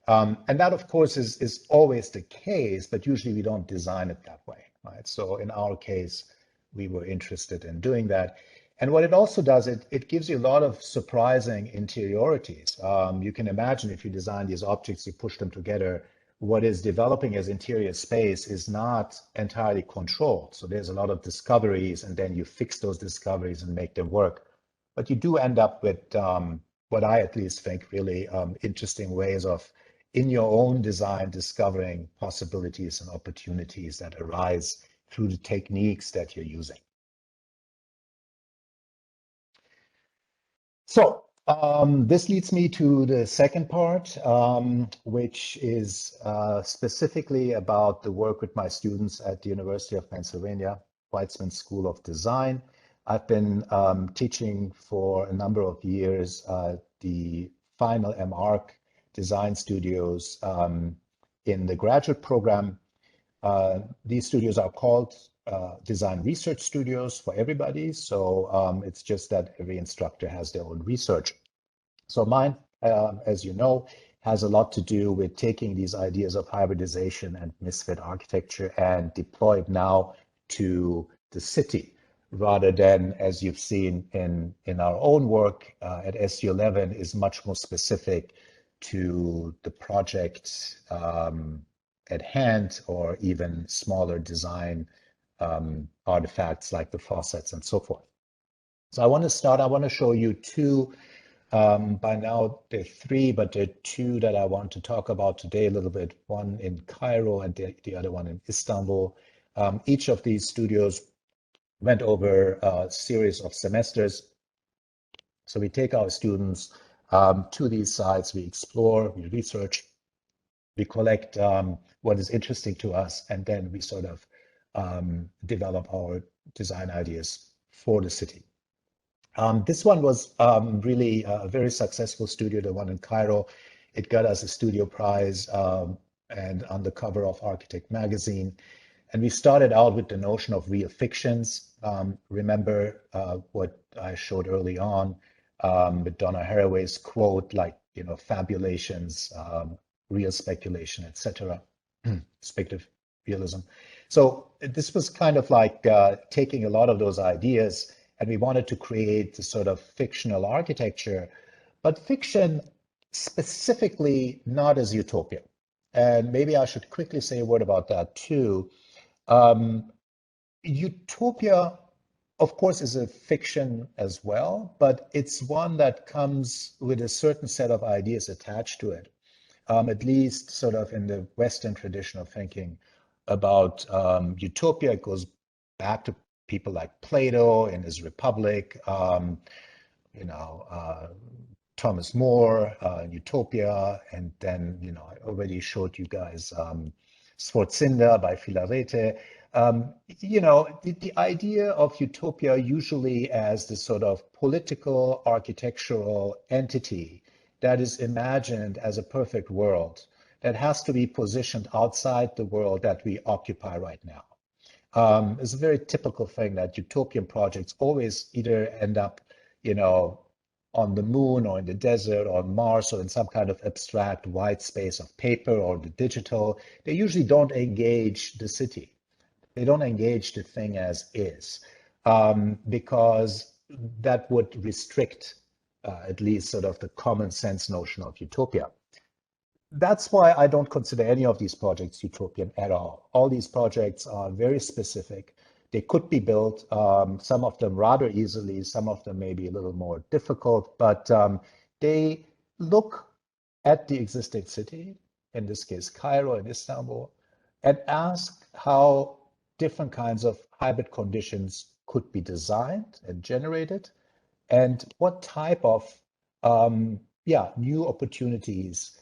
And that, of course, is always the case, but usually we don't design it that way, right? So in our case, we were interested in doing that. And what it also does, it gives you a lot of surprising interiorities. You can imagine if you design these objects, you push them together, what is developing as interior space is not entirely controlled. So there's a lot of discoveries, and then you fix those discoveries and make them work. But you do end up with what I at least think really interesting ways of, in your own design, discovering possibilities and opportunities that arise through the techniques that you're using. So this leads me to the second part, which is specifically about the work with my students at the University of Pennsylvania, Weitzman School of Design. I've been teaching for a number of years the final MArch design studios in the graduate program. These studios are called design research studios for everybody. So it's just that every instructor has their own research. So mine, as you know, has a lot to do with taking these ideas of hybridization and misfit architecture and deploy it now to the city, rather than, as you've seen in our own work at SU11, is much more specific to the project at hand, or even smaller design artifacts like the faucets and so forth. So I want to show you two, by now there are three, but there are two that I want to talk about today a little bit, one in Cairo and the other one in Istanbul. Each of these studios went over a series of semesters. So we take our students to these sites, we explore, we research, we collect what is interesting to us, and then we sort of develop our design ideas for the city. This one was really a very successful studio, the one in Cairo. It got us a studio prize and on the cover of Architect magazine. And we started out with the notion of real fictions. Remember what I showed early on with Donna Haraway's quote, like, you know, fabulations, real speculation, etc. Speculative realism. So this was kind of like taking a lot of those ideas, and we wanted to create a sort of fictional architecture, but fiction specifically not as utopia. And maybe I should quickly say a word about that too. Utopia, of course, is a fiction as well, but it's one that comes with a certain set of ideas attached to it. At least sort of in the Western tradition of thinking about utopia, it goes back to people like Plato in his Republic, you know, Thomas More, Utopia, and then, you know, I already showed you guys Sforzinda by Filarete. You know, the idea of utopia usually as the sort of political, architectural entity that is imagined as a perfect world that has to be positioned outside the world that we occupy right now. It's a very typical thing that utopian projects always either end up, you know, on the moon or in the desert or on Mars or in some kind of abstract white space of paper or the digital. They usually don't engage the city. They don't engage the thing as is, because that would restrict at least sort of the common sense notion of utopia. That's why I don't consider any of these projects utopian at all. All these projects are very specific. They could be built, some of them rather easily, some of them maybe a little more difficult, but they look at the existing city, in this case, Cairo and Istanbul, and ask how different kinds of hybrid conditions could be designed and generated, and what type of new opportunities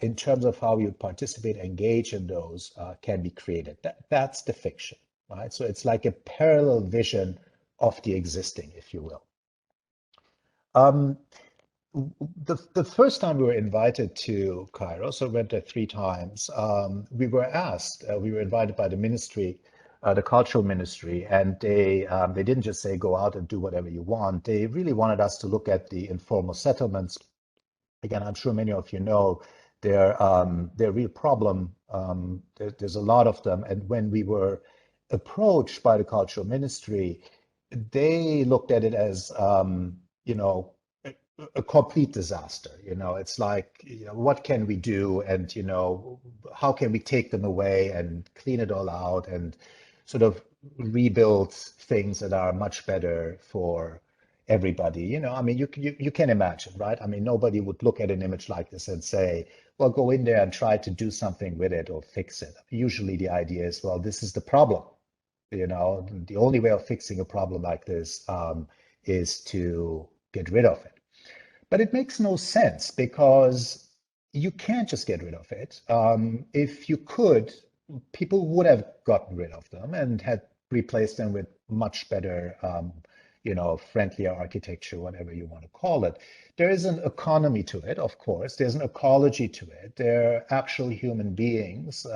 in terms of how you participate, engage in those can be created. That's the fiction, right? So it's like a parallel vision of the existing, if you will. The first time we were invited to Cairo, so we went there 3 times, we were asked, we were invited by the ministry, the cultural ministry, and they didn't just say, go out and do whatever you want. They really wanted us to look at the informal settlements. Again, I'm sure many of you know they're a real problem. There's a lot of them. And when we were approached by the cultural ministry, they looked at it as, you know, a complete disaster. You know, it's like, you know, what can we do? And, you know, how can we take them away and clean it all out and sort of rebuild things that are much better for everybody? You know, I mean, you can imagine, right? I mean, nobody would look at an image like this and say, well, go in there and try to do something with it or fix it. Usually the idea is, well, this is the problem. You know, the only way of fixing a problem like this is to get rid of it. But it makes no sense because you can't just get rid of it. If you could, people would have gotten rid of them and had replaced them with much better, you know, friendlier architecture, whatever you want to call it. There is an economy to it, of course. There's an ecology to it. There are actual human beings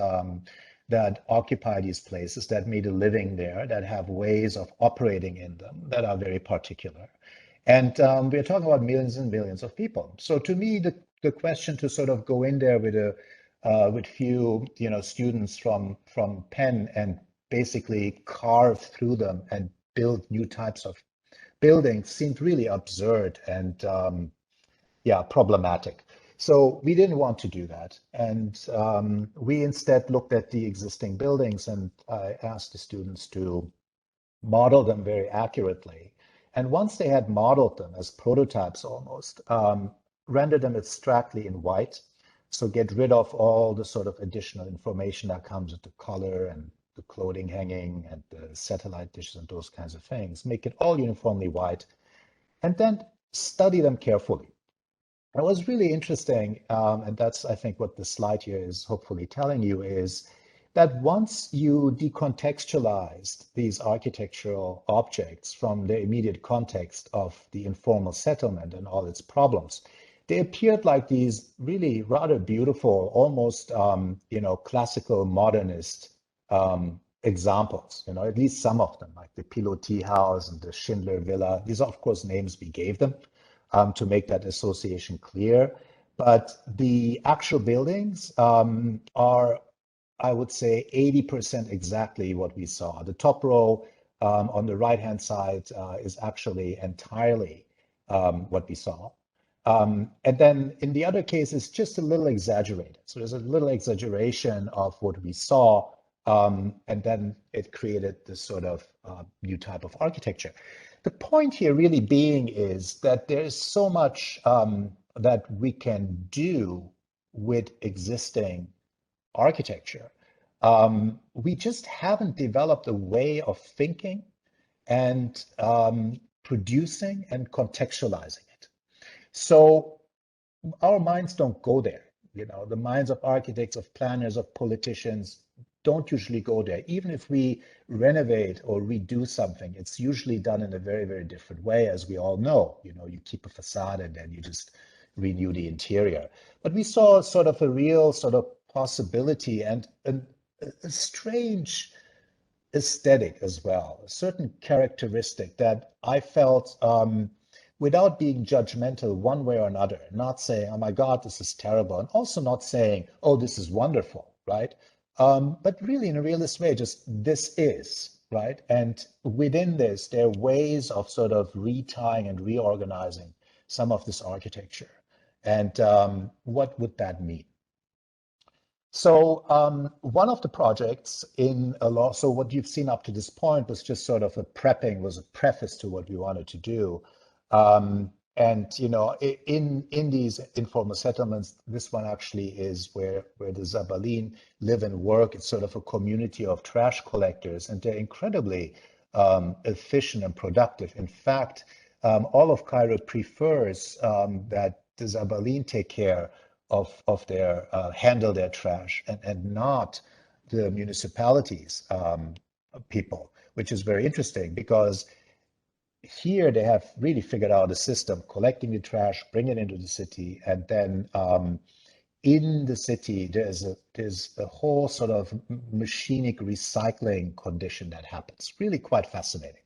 that occupy these places, that made a living there, that have ways of operating in them that are very particular. And we're talking about millions and millions of people. So to me, the question to sort of go in there with few, you know, students from Penn and basically carve through them and build new types of buildings seemed really absurd and problematic. So we didn't want to do that. And we instead looked at the existing buildings, and I asked the students to model them very accurately. And once they had modeled them as prototypes almost, render them abstractly in white. So get rid of all the sort of additional information that comes with the color and the clothing hanging and the satellite dishes and those kinds of things. Make it all uniformly white, and then study them carefully. And what was really interesting, and that's, I think, what the slide here is hopefully telling you, is that once you decontextualized these architectural objects from the immediate context of the informal settlement and all its problems, they appeared like these really rather beautiful, almost, you know, classical modernist examples, you know, at least some of them, like the Pilotis House and the Schindler Villa. These are, of course, names we gave them to make that association clear. But the actual buildings are, I would say, 80% exactly what we saw. The top row on the right-hand side is actually entirely what we saw. And then in the other cases, just a little exaggerated. So there's a little exaggeration of what we saw, and then it created this sort of new type of architecture. The point here really being is that there is so much that we can do with existing architecture. We just haven't developed a way of thinking and producing and contextualizing it. So our minds don't go there. You know, the minds of architects, of planners, of politicians don't usually go there. Even if we renovate or redo something, it's usually done in a very, very different way, as we all know. You know, you keep a facade and then you just renew the interior. But we saw sort of a real sort of possibility and a strange aesthetic as well, a certain characteristic that I felt, without being judgmental one way or another, not saying, oh my God, this is terrible, and also not saying, oh, this is wonderful, right? But really in a realist way, just this is, right? And within this, there are ways of sort of retying and reorganizing some of this architecture. And what would that mean? So one of the projects in a law, so what you've seen up to this point was just sort of a preface to what we wanted to do. And you know, in these informal settlements, this one actually is where the Zabalin live and work. It's sort of a community of trash collectors, and they're incredibly efficient and productive. In fact, all of Cairo prefers that the Zabalin take care of their handle their trash and not the municipalities people, which is very interesting because here they have really figured out a system collecting the trash, bring it into the city, and then in the city there's a whole sort of machinic recycling condition that happens. Really quite fascinating.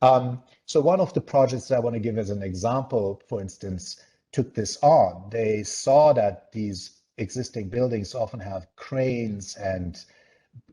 So one of the projects that I want to give as an example, for instance, took this on. They saw that these existing buildings often have cranes and,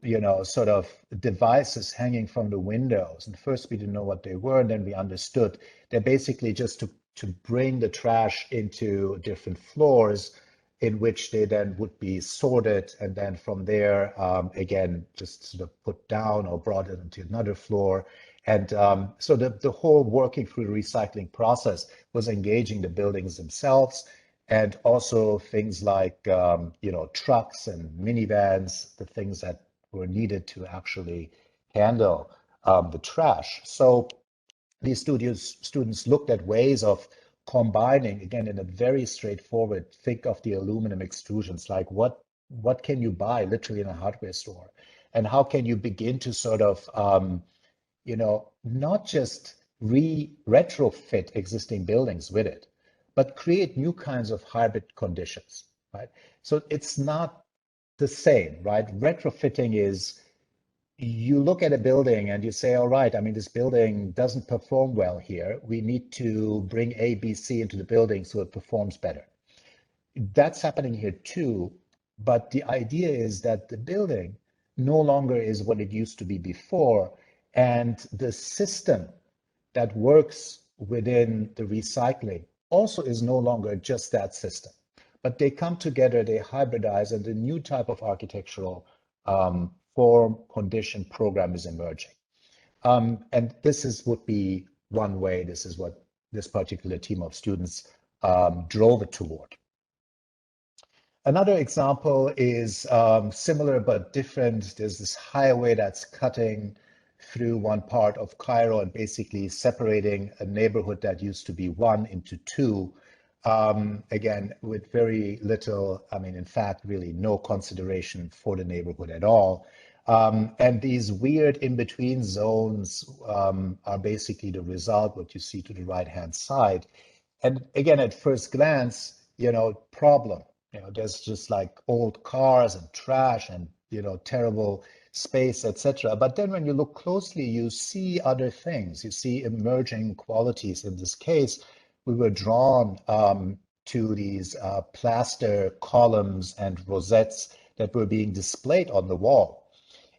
you know, sort of devices hanging from the windows. And first we didn't know what they were, and then we understood they're basically just to bring the trash into different floors in which they then would be sorted, and then from there, again, just sort of put down or brought it into another floor. And so the whole working through the recycling process was engaging the buildings themselves, and also things like, you know, trucks and minivans, the things that were needed to actually handle the trash. So these students looked at ways of combining, again, in a very straightforward, think of the aluminum extrusions, like what can you buy literally in a hardware store? And how can you begin to sort of, you know, not just retrofit existing buildings with it, but create new kinds of hybrid conditions, right? So it's not the same, right? Retrofitting is, you look at a building and you say, all right, I mean, this building doesn't perform well here. We need to bring A, B, C into the building so it performs better. That's happening here too. But the idea is that the building no longer is what it used to be before. And the system that works within the recycling also is no longer just that system. But they come together, they hybridize, and a new type of architectural form, condition, program is emerging. And this would be one way, this is what this particular team of students drove it toward. Another example is similar but different. There's this highway that's cutting through one part of Cairo and basically separating a neighborhood that used to be one into two. Again, with very little, I mean, in fact, really no consideration for the neighborhood at all. And these weird in-between zones are basically the result, what you see to the right-hand side. And again, at first glance, you know, problem. You know, there's just like old cars and trash and, you know, terrible space, etc. But then when you look closely, you see other things. You see emerging qualities. In this case, we were drawn to these plaster columns and rosettes that were being displayed on the wall.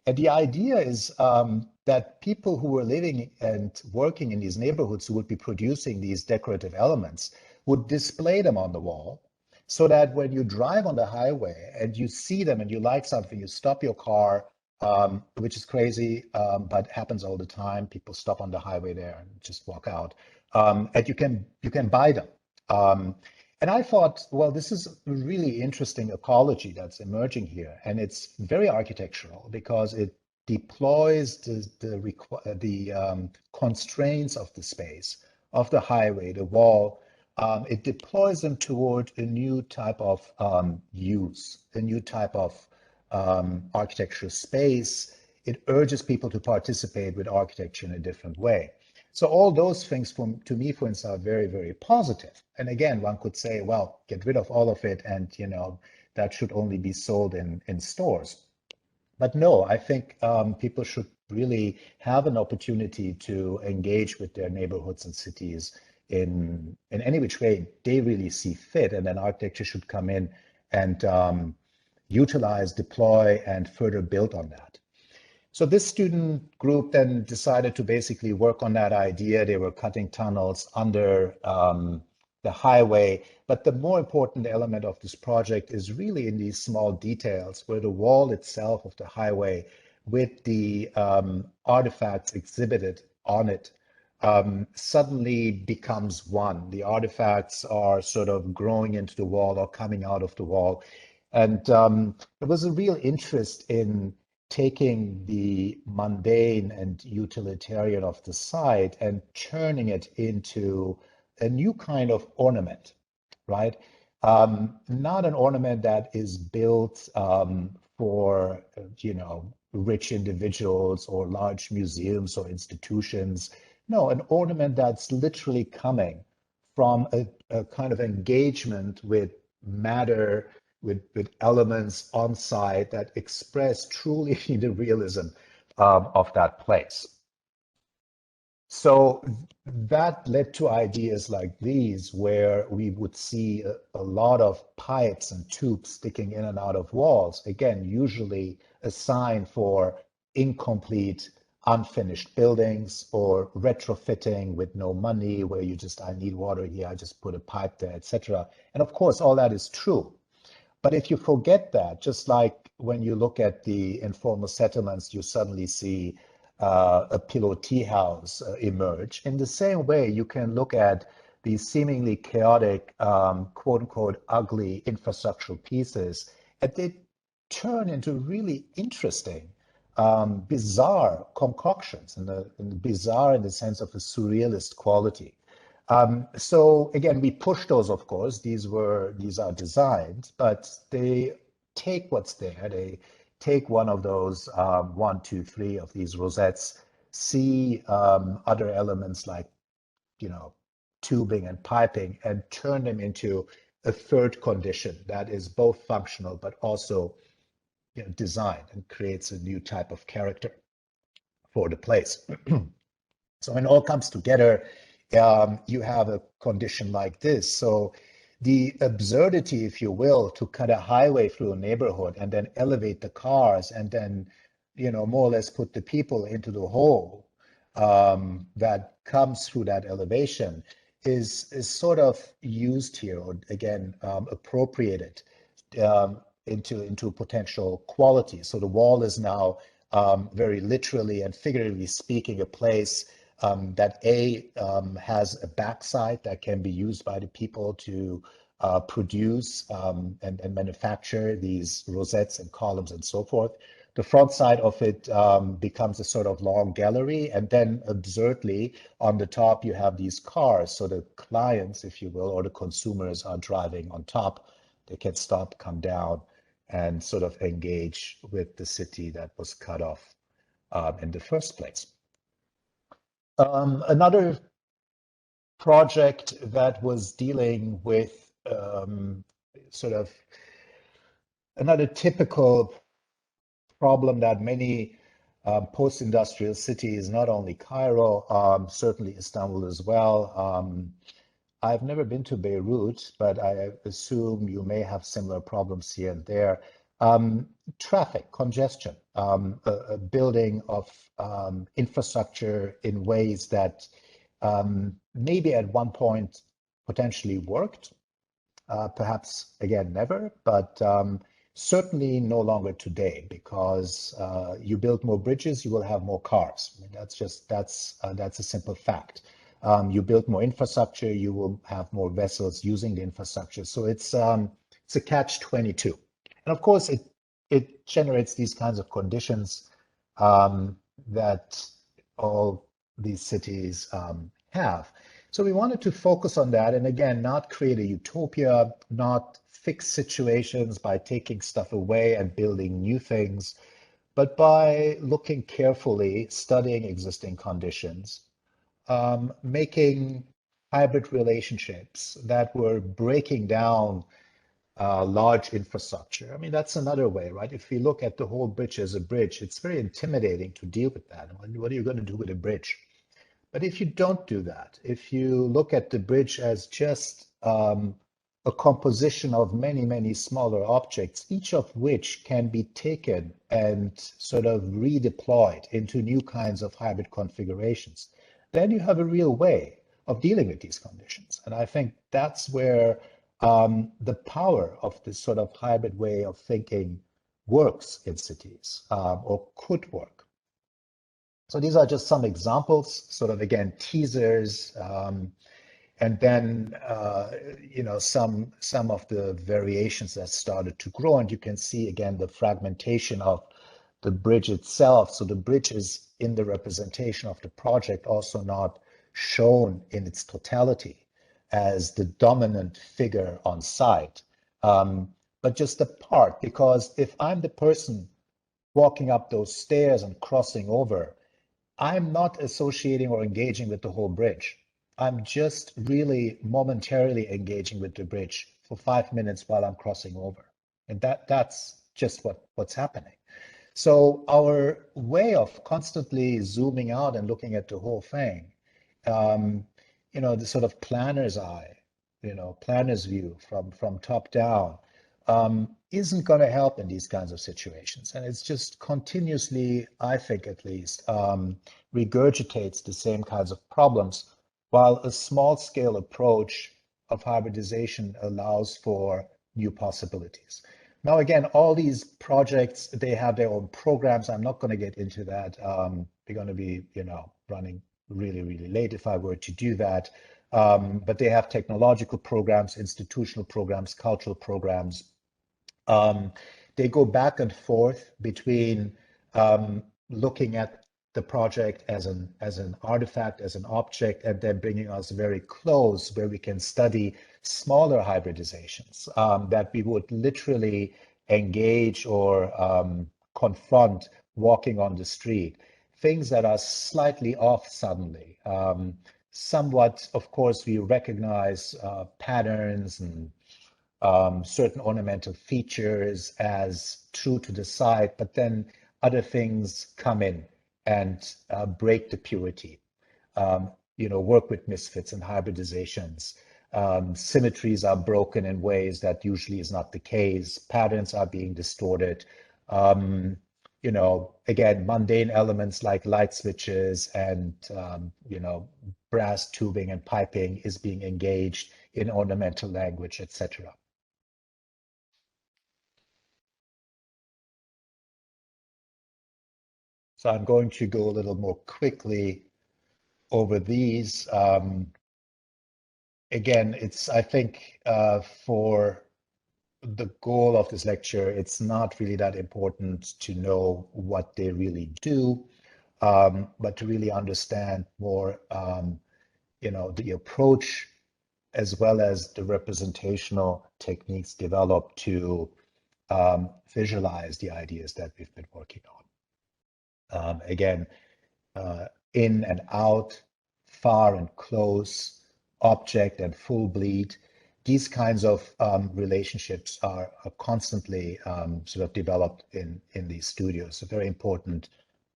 And the idea is that people who were living and working in these neighborhoods who would be producing these decorative elements would display them on the wall, so that when you drive on the highway and you see them and you like something, you stop your car, which is crazy, but happens all the time. People stop on the highway there and just walk out, and you can buy them. And I thought, well, this is a really interesting ecology that's emerging here, and it's very architectural because it deploys the constraints of the space, of the highway, the wall. It deploys them toward a new type of use, a new type of architectural space. It urges people to participate with architecture in a different way. So all those things, to me, for instance, are very, very positive. And again, one could say, well, get rid of all of it, and you know that should only be sold in stores. But no, I think people should really have an opportunity to engage with their neighborhoods and cities in any which way they really see fit, and then architecture should come in and utilize, deploy, and further build on that. So this student group then decided to basically work on that idea. They were cutting tunnels under the highway. But the more important element of this project is really in these small details where the wall itself of the highway with the artifacts exhibited on it suddenly becomes one. The artifacts are sort of growing into the wall or coming out of the wall. And there was a real interest in taking the mundane and utilitarian of the site and turning it into a new kind of ornament, right? Not an ornament that is built for, rich individuals or large museums or institutions. No, an ornament that's literally coming from a kind of engagement with matter, with elements on site that express truly the realism of that place. So that led to ideas like these, where we would see a lot of pipes and tubes sticking in and out of walls. Again, usually a sign for incomplete, unfinished buildings or retrofitting with no money, where you just, I need water here, I just put a pipe there, etc. And of course, all that is true. But if you forget that, just like when you look at the informal settlements, you suddenly see a pillow tea house emerge. In the same way, you can look at these seemingly chaotic, quote unquote, ugly infrastructural pieces, and they turn into really interesting, bizarre concoctions, and bizarre in the sense of a surrealist quality. So again, we push those, of course. These are designed, but they take what's there. They take one of those 1, 2, 3 of these rosettes, see other elements like, tubing and piping, and turn them into a third condition that is both functional but also designed and creates a new type of character for the place. So when it all comes together, you have a condition like this. So the absurdity, if you will, to cut a highway through a neighborhood and then elevate the cars and then, more or less put the people into the hole that comes through that elevation is sort of used here, or again, appropriated into potential quality. So the wall is now very literally and figuratively speaking a place that has a backside that can be used by the people to produce and manufacture these rosettes and columns and so forth. The front side of it becomes a sort of long gallery, and then absurdly on the top you have these cars. So the clients, if you will, or the consumers are driving on top. They can stop, come down, and sort of engage with the city that was cut off in the first place. Another project that was dealing with sort of another typical problem that many post-industrial cities, not only Cairo, certainly Istanbul as well. I've never been to Beirut, but I assume you may have similar problems here and there. Traffic, congestion, a building of infrastructure in ways that maybe at one point potentially worked, perhaps again never, but certainly no longer today, because you build more bridges, you will have more cars. I mean, that's a simple fact. You build more infrastructure, you will have more vessels using the infrastructure. So it's a catch-22. And of course, it generates these kinds of conditions that all these cities have. So we wanted to focus on that, and again, not create a utopia, not fix situations by taking stuff away and building new things, but by looking carefully, studying existing conditions, making hybrid relationships that were breaking down large infrastructure. I mean, that's another way, right? If you look at the whole bridge as a bridge, it's very intimidating to deal with that. What are you going to do with a bridge? But if you don't do that, if you look at the bridge as just a composition of many, many smaller objects, each of which can be taken and sort of redeployed into new kinds of hybrid configurations, then you have a real way of dealing with these conditions. And I think that's where the power of this sort of hybrid way of thinking works in cities, or could work. So these are just some examples, sort of, again, teasers, and then some of the variations that started to grow. And you can see, again, the fragmentation of the bridge itself. So the bridge is in the representation of the project also not shown in its totality as the dominant figure on site, but just a part. Because if I'm the person walking up those stairs and crossing over, I'm not associating or engaging with the whole bridge. I'm just really momentarily engaging with the bridge for 5 minutes while I'm crossing over. And that's just what's happening. So our way of constantly zooming out and looking at the whole thing, the sort of planner's eye, planner's view from top down, isn't going to help in these kinds of situations. And it's just continuously, I think at least, regurgitates the same kinds of problems, while a small scale approach of hybridization allows for new possibilities. Now, again, all these projects, they have their own programs. I'm not going to get into that. We're going to be, running really, really late if I were to do that. But they have technological programs, institutional programs, cultural programs. They go back and forth between looking at the project as an artifact, as an object, and then bringing us very close where we can study smaller hybridizations that we would literally engage or confront walking on the street. Things that are slightly off suddenly. Somewhat, of course, we recognize patterns and certain ornamental features as true to the site, but then other things come in and break the purity. Work with misfits and hybridizations. Symmetries are broken in ways that usually is not the case. Patterns are being distorted. Again, mundane elements like light switches and, brass tubing and piping is being engaged in ornamental language, etc. So I'm going to go a little more quickly over these. Again, I think for the goal of this lecture, it's not really that important to know what they really do, but to really understand more, the approach as well as the representational techniques developed to visualize the ideas that we've been working on. Again, in and out, far and close, object and full bleed. These kinds of relationships are constantly sort of developed in these studios. A very important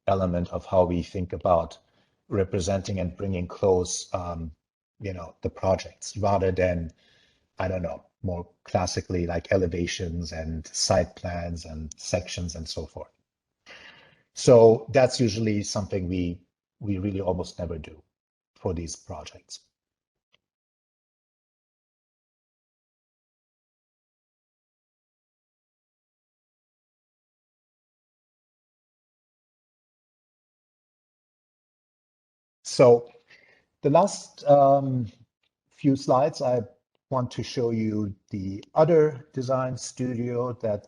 element of how we think about representing and bringing close, the projects, rather than, I don't know, more classically like elevations and site plans and sections and so forth. So that's usually something we really almost never do for these projects. So the last few slides, I want to show you the other design studio that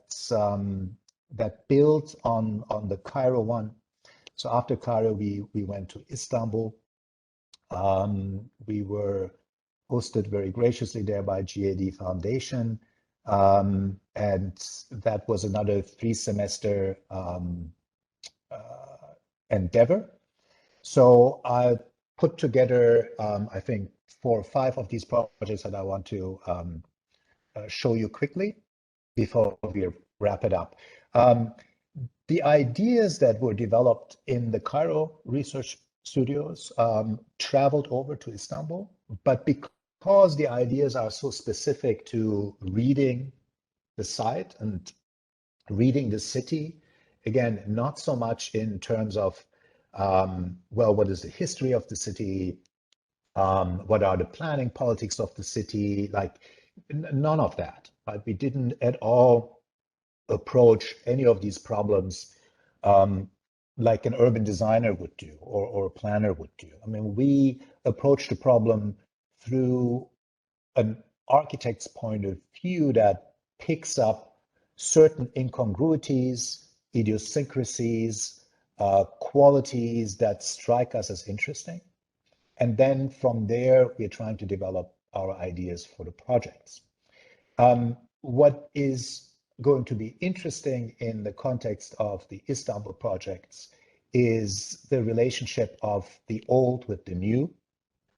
built on the Cairo one. So after Cairo, we went to Istanbul. We were hosted very graciously there by GAD Foundation. And that was another 3-semester endeavor. So I put together, I think, 4 or 5 of these projects that I want to show you quickly before we wrap it up. The ideas that were developed in the Cairo research studios traveled over to Istanbul, but because the ideas are so specific to reading the site and reading the city, again, not so much in terms of, what is the history of the city? What are the planning politics of the city? Like none of that. Right? We didn't at all approach any of these problems like an urban designer would do or a planner would do. I mean, we approached the problem through an architect's point of view that picks up certain incongruities, idiosyncrasies, qualities that strike us as interesting. And then from there, we're trying to develop our ideas for the projects. What is going to be interesting in the context of the Istanbul projects is the relationship of the old with the new.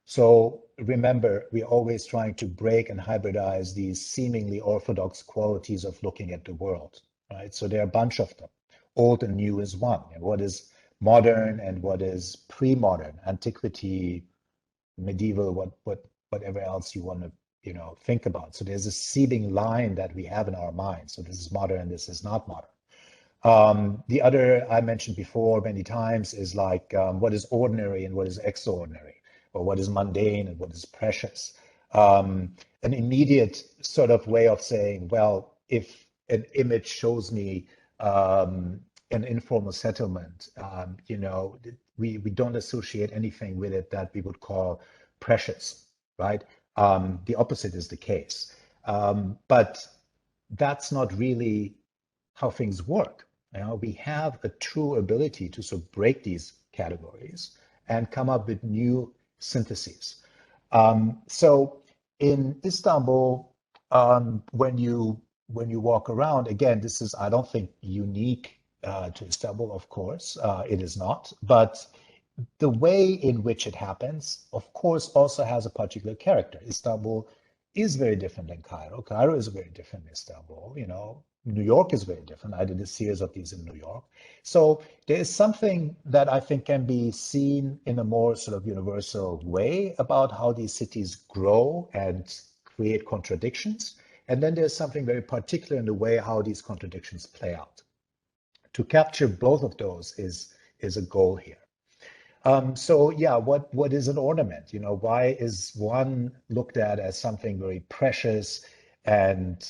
So remember, we're always trying to break and hybridize these seemingly orthodox qualities of looking at the world, right? So there are a bunch of them. Old and new is one. And what is modern and what is pre-modern, antiquity, medieval, whatever else you want to think about. So there's a seeding line that we have in our mind. So this is modern, this is not modern. The other I mentioned before many times is like what is ordinary and what is extraordinary, or what is mundane and what is precious. An immediate sort of way of saying, well, if an image shows me an informal settlement, we don't associate anything with it that we would call precious, right? The opposite is the case. But that's not really how things work. We have a true ability to sort of break these categories and come up with new syntheses. So in Istanbul, when you walk around, again, this is, I don't think, unique to Istanbul, of course, it is not, but the way in which it happens, of course, also has a particular character. Istanbul is very different than Cairo. Cairo is very different than Istanbul. New York is very different. I did a series of these in New York. So there is something that I think can be seen in a more sort of universal way about how these cities grow and create contradictions. And then there's something very particular in the way how these contradictions play out. To capture both of those is a goal here. So yeah, what is an ornament? Why is one looked at as something very precious and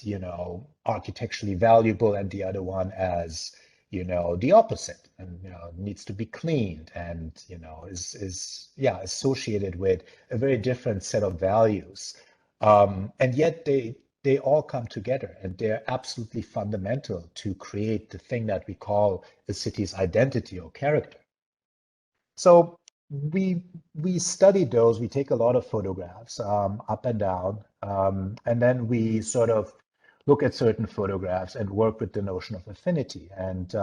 architecturally valuable, and the other one as the opposite, and needs to be cleaned and is associated with a very different set of values, and yet they all come together, and they're absolutely fundamental to create the thing that we call a city's identity or character. So we studied those. We take a lot of photographs up and down, and then we sort of look at certain photographs and work with the notion of affinity and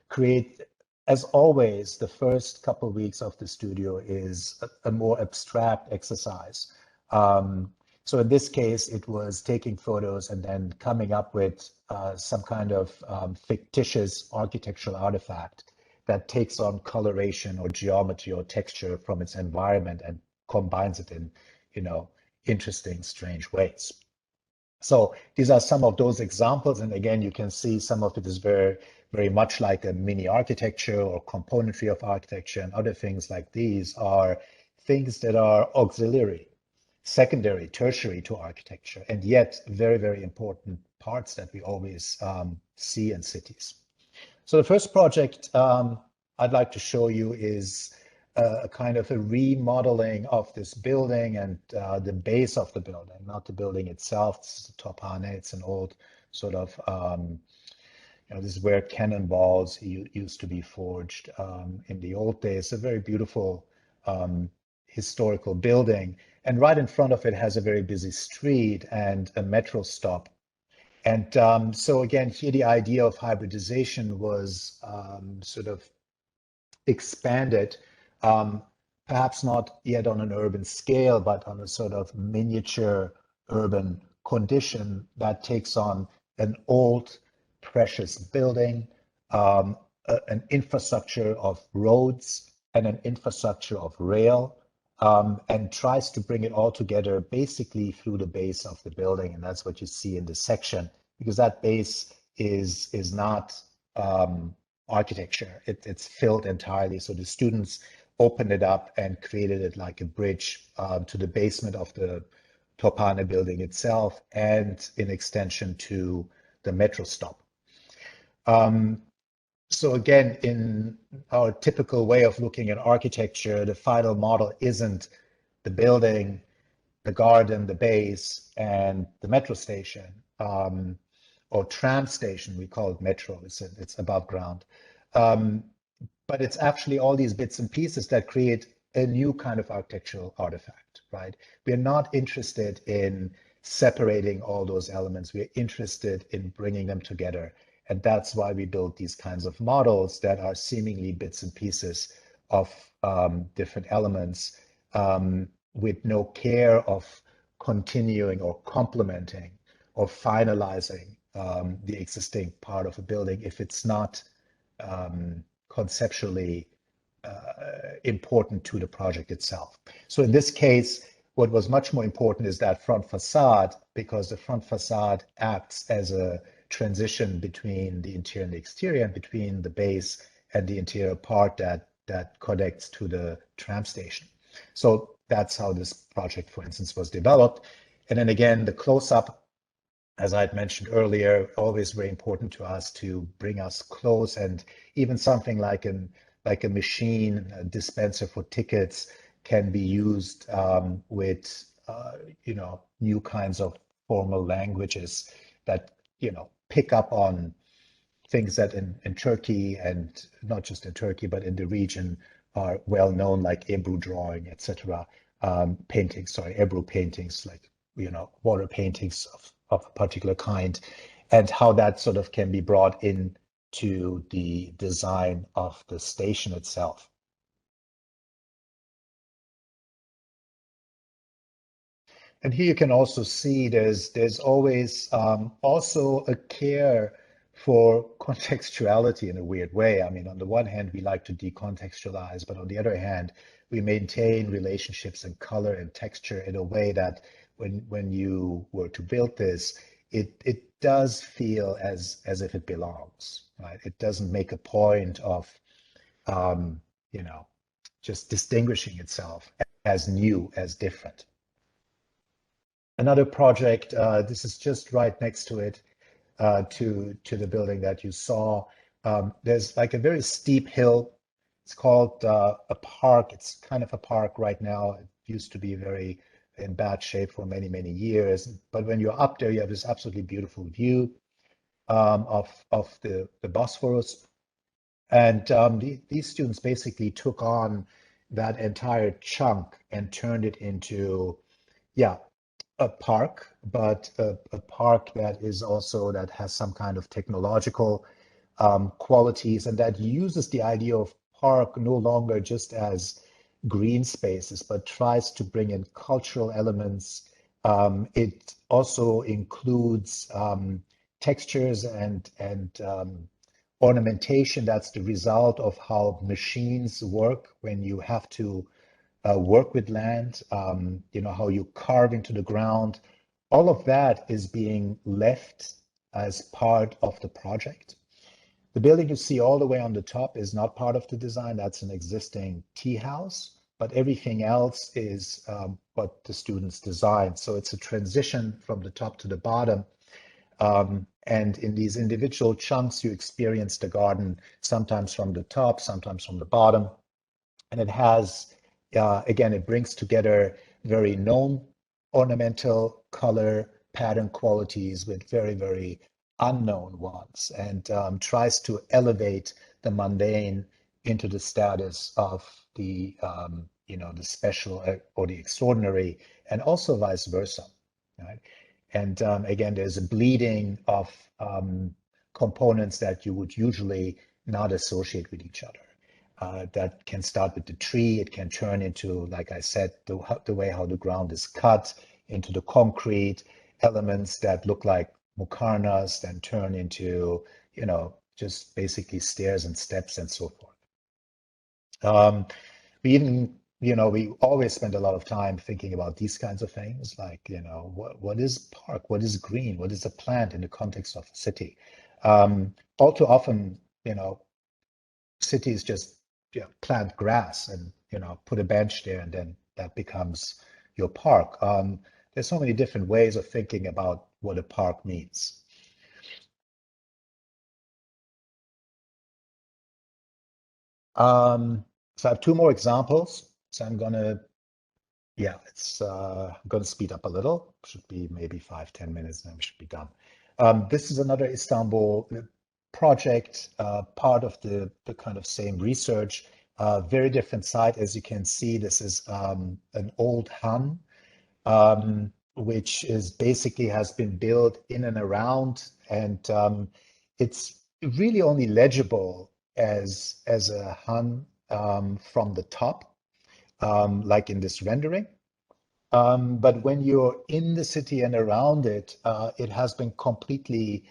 create. As always, the first couple of weeks of the studio is a more abstract exercise. So in this case, it was taking photos and then coming up with some kind of fictitious architectural artifact that takes on coloration or geometry or texture from its environment and combines it in, interesting, strange ways. So these are some of those examples. And again, you can see some of it is very, very much like a mini architecture or componentry of architecture, and other things like these are things that are auxiliary, secondary, tertiary to architecture, and yet very, very important parts that we always see in cities. So the first project I'd like to show you is a kind of a remodeling of this building and the base of the building, not the building itself. This is the Tophane. It's an old sort of, this is where cannonballs used to be forged in the old days. A very beautiful historical building. And right in front of it has a very busy street and a metro stop. And so again, here the idea of hybridization was sort of expanded, perhaps not yet on an urban scale, but on a sort of miniature urban condition that takes on an old, precious building, an infrastructure of roads and an infrastructure of rail, and tries to bring it all together basically through the base of the building. And that's what you see in this section, because that base is not architecture. It's filled entirely. So the students opened it up and created it like a bridge to the basement of the Topane building itself, and in extension to the metro stop. So again, in our typical way of looking at architecture, the final model isn't the building, the garden, the base, and the metro station, or tram station. We call it metro. It's above ground. But it's actually all these bits and pieces that create a new kind of architectural artifact, right? We're not interested in separating all those elements. We're interested in bringing them together. And that's why we build these kinds of models that are seemingly bits and pieces of different elements, with no care of continuing or complementing or finalizing the existing part of a building if it's not conceptually important to the project itself. So in this case, what was much more important is that front facade, because the front facade acts as a transition between the interior and the exterior, and between the base and the interior part that connects to the tram station. So that's how this project, for instance, was developed. And then again, the close-up, as I had mentioned earlier, always very important to us to bring us close, and even something like a machine, a dispenser for tickets, can be used with new kinds of formal languages that pick up on things that in Turkey, and not just in Turkey but in the region, are well known, like Ebru drawing, etc. Paintings, Ebru paintings, like water paintings of a particular kind, and how that sort of can be brought in to the design of the station itself. And here you can also see there's always also a care for contextuality in a weird way. I mean, on the one hand, we like to decontextualize, but on the other hand, we maintain relationships and color and texture in a way that when you were to build this, it does feel as if it belongs, right? It doesn't make a point of just distinguishing itself as new, as different. Another project, this is just right next to it, to the building that you saw. There's like a very steep hill. It's called a park. It's kind of a park right now. It used to be very in bad shape for many, many years. But when you're up there, you have this absolutely beautiful view of the Bosphorus. And these students basically took on that entire chunk and turned it into, a park, but a park that is also, that has some kind of technological qualities, and that uses the idea of park no longer just as green spaces, but tries to bring in cultural elements. It also includes textures and ornamentation that's the result of how machines work when you have to work with land, how you carve into the ground. All of that is being left as part of the project. The building you see all the way on the top is not part of the design. That's an existing tea house, but everything else is what the students designed. So it's a transition from the top to the bottom. And in these individual chunks, you experience the garden, sometimes from the top, sometimes from the bottom. And it has, again, it brings together very known ornamental color pattern qualities with very, very unknown ones, and tries to elevate the mundane into the status of the, the special or the extraordinary, and also vice versa, right? And again, there's a bleeding of components that you would usually not associate with each other. That can start with the tree. It can turn into, like I said, the way how the ground is cut, into the concrete elements that look like mukarnas, then turn into, just basically stairs and steps and so forth. We even, we always spend a lot of time thinking about these kinds of things, like, what is park? What is green? What is a plant in the context of a city? All too often, cities just plant grass, and put a bench there and then that becomes your park. There's so many different ways of thinking about what a park means. So I have two more examples. So I'm gonna speed up a little. Should be maybe 5-10 minutes, and then we should be done. This is another Istanbul project, part of the kind of same research. Very different site, as you can see. This is an old Han, which is basically has been built in and around, and it's really only legible as a Han from the top, like in this rendering. But when you're in the city and around it, it has been completely,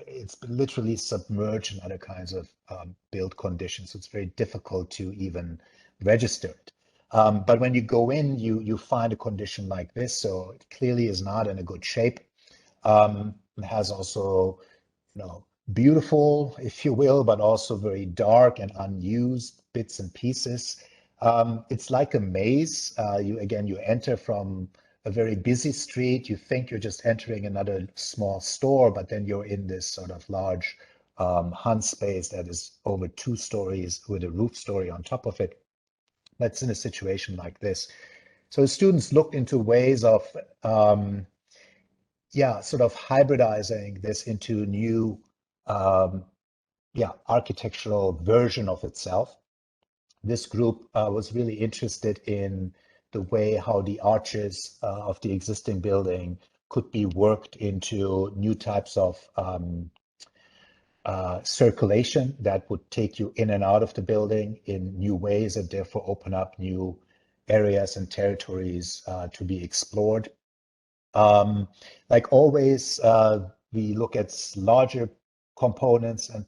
it's been literally submerged in other kinds of build conditions. So it's very difficult to even register it. But when you go in, you find a condition like this. So it clearly is not in a good shape. It has also, beautiful, if you will, but also very dark and unused bits and pieces. It's like a maze. You enter from a very busy street. You think you're just entering another small store, but then you're in this sort of large Han space that is over 2 stories with a roof story on top of it. That's in a situation like this. So the students looked into ways of, sort of hybridizing this into new, architectural version of itself. This group was really interested in the way how the arches of the existing building could be worked into new types of circulation that would take you in and out of the building in new ways and therefore open up new areas and territories to be explored. Like always, we look at larger components and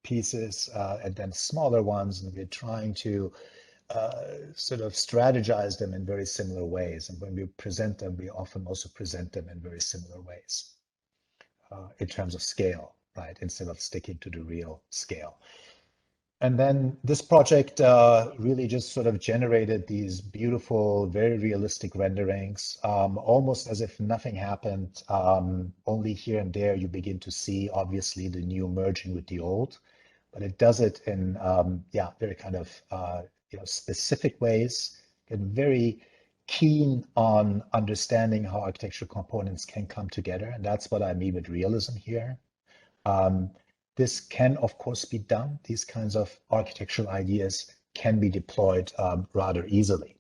pieces and then smaller ones, and we're trying to sort of strategize them in very similar ways. And when we present them, we often also present them in very similar ways in terms of scale, right? Instead of sticking to the real scale. And then this project really just sort of generated these beautiful, very realistic renderings, almost as if nothing happened. Only here and there you begin to see, obviously, the new merging with the old, but it does it in, very kind of, specific ways, and very keen on understanding how architectural components can come together. And that's what I mean with realism here. This can, of course, be done. These kinds of architectural ideas can be deployed rather easily.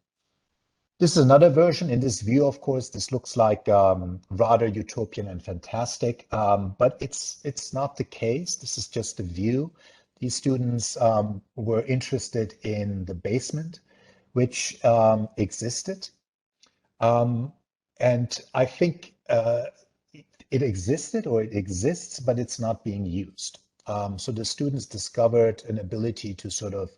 This is another version. In this view, of course, this looks like rather utopian and fantastic, but it's not the case. This is just a view. These students were interested in the basement, which existed. And I think it existed or it exists, but it's not being used. So the students discovered an ability to sort of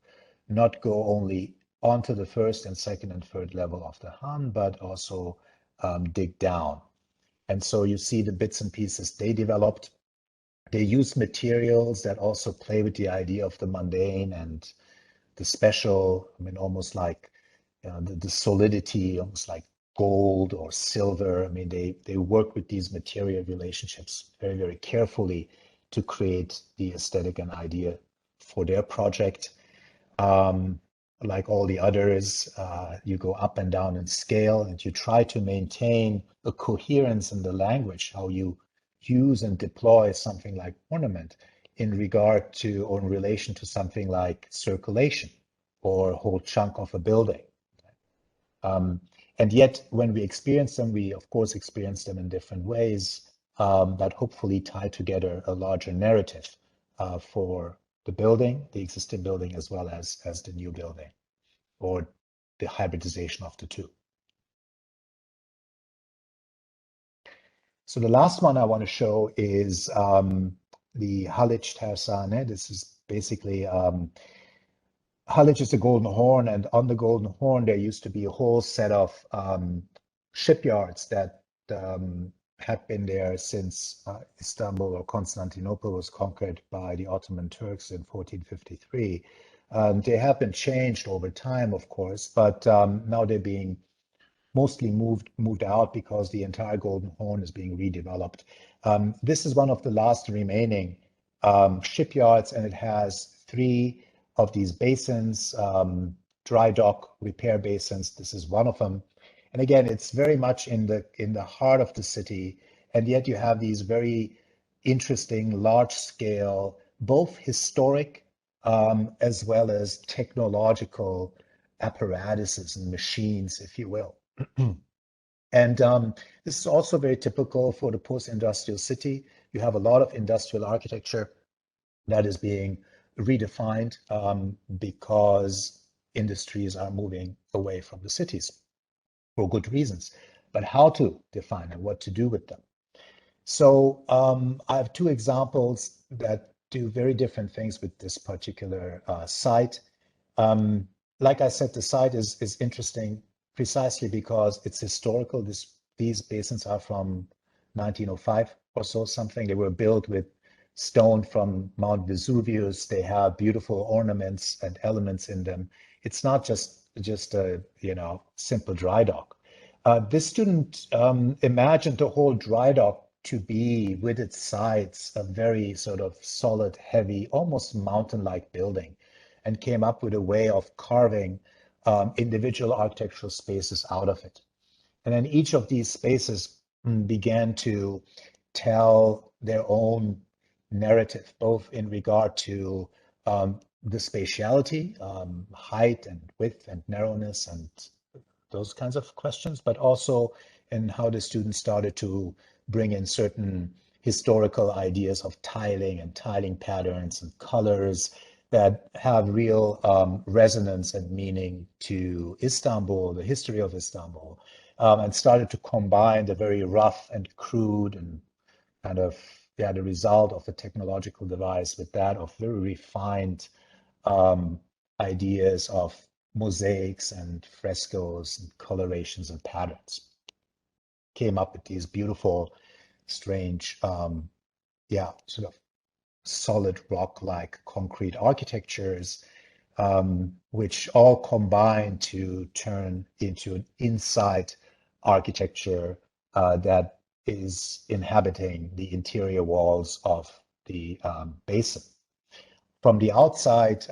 not go only onto the first and second and third level of the Han, but also dig down. And so you see the bits and pieces they developed. They use materials that also play with the idea of the mundane and the special. I mean, almost like the solidity, almost like gold or silver. I mean, they work with these material relationships very, very carefully to create the aesthetic and idea for their project. Like all the others, you go up and down in scale, and you try to maintain a coherence in the language, how you use and deploy something like ornament in regard to or in relation to something like circulation or a whole chunk of a building. And yet, when we experience them, we of course experience them in different ways that hopefully tie together a larger narrative for the building, the existing building, as well as the new building, or the hybridization of the two. So the last one I want to show is the Haliç Tersane. This is basically Haliç is the Golden Horn, and on the Golden Horn there used to be a whole set of shipyards that had been there since Istanbul or Constantinople was conquered by the Ottoman Turks in 1453. They have been changed over time, of course, but now they're being mostly moved out because the entire Golden Horn is being redeveloped. This is one of the last remaining shipyards, and it has 3 of these basins, dry dock repair basins. This is one of them. And again, it's very much in the heart of the city, and yet you have these very interesting, large-scale, both historic as well as technological apparatuses and machines, if you will. And this is also very typical for the post-industrial city. You have a lot of industrial architecture that is being redefined because industries are moving away from the cities for good reasons. But how to define and what to do with them? So I have 2 examples that do very different things with this particular site. Like I said, the site is interesting precisely because it's historical. These basins are from 1905 or so, something. They were built with stone from Mount Vesuvius. They have beautiful ornaments and elements in them. It's not just a simple dry dock. This student imagined the whole dry dock to be, with its sides, a very sort of solid, heavy, almost mountain-like building, and came up with a way of carving individual architectural spaces out of it. And then each of these spaces began to tell their own narrative, both in regard to the spatiality, height and width and narrowness and those kinds of questions, but also in how the students started to bring in certain historical ideas of tiling and tiling patterns and colors that have real resonance and meaning to Istanbul, the history of Istanbul, and started to combine the very rough and crude and kind of, the result of a technological device with that of very refined ideas of mosaics and frescoes and colorations and patterns. Came up with these beautiful, strange, sort of solid rock-like concrete architectures, which all combine to turn into an inside architecture that is inhabiting the interior walls of the basin. From the outside,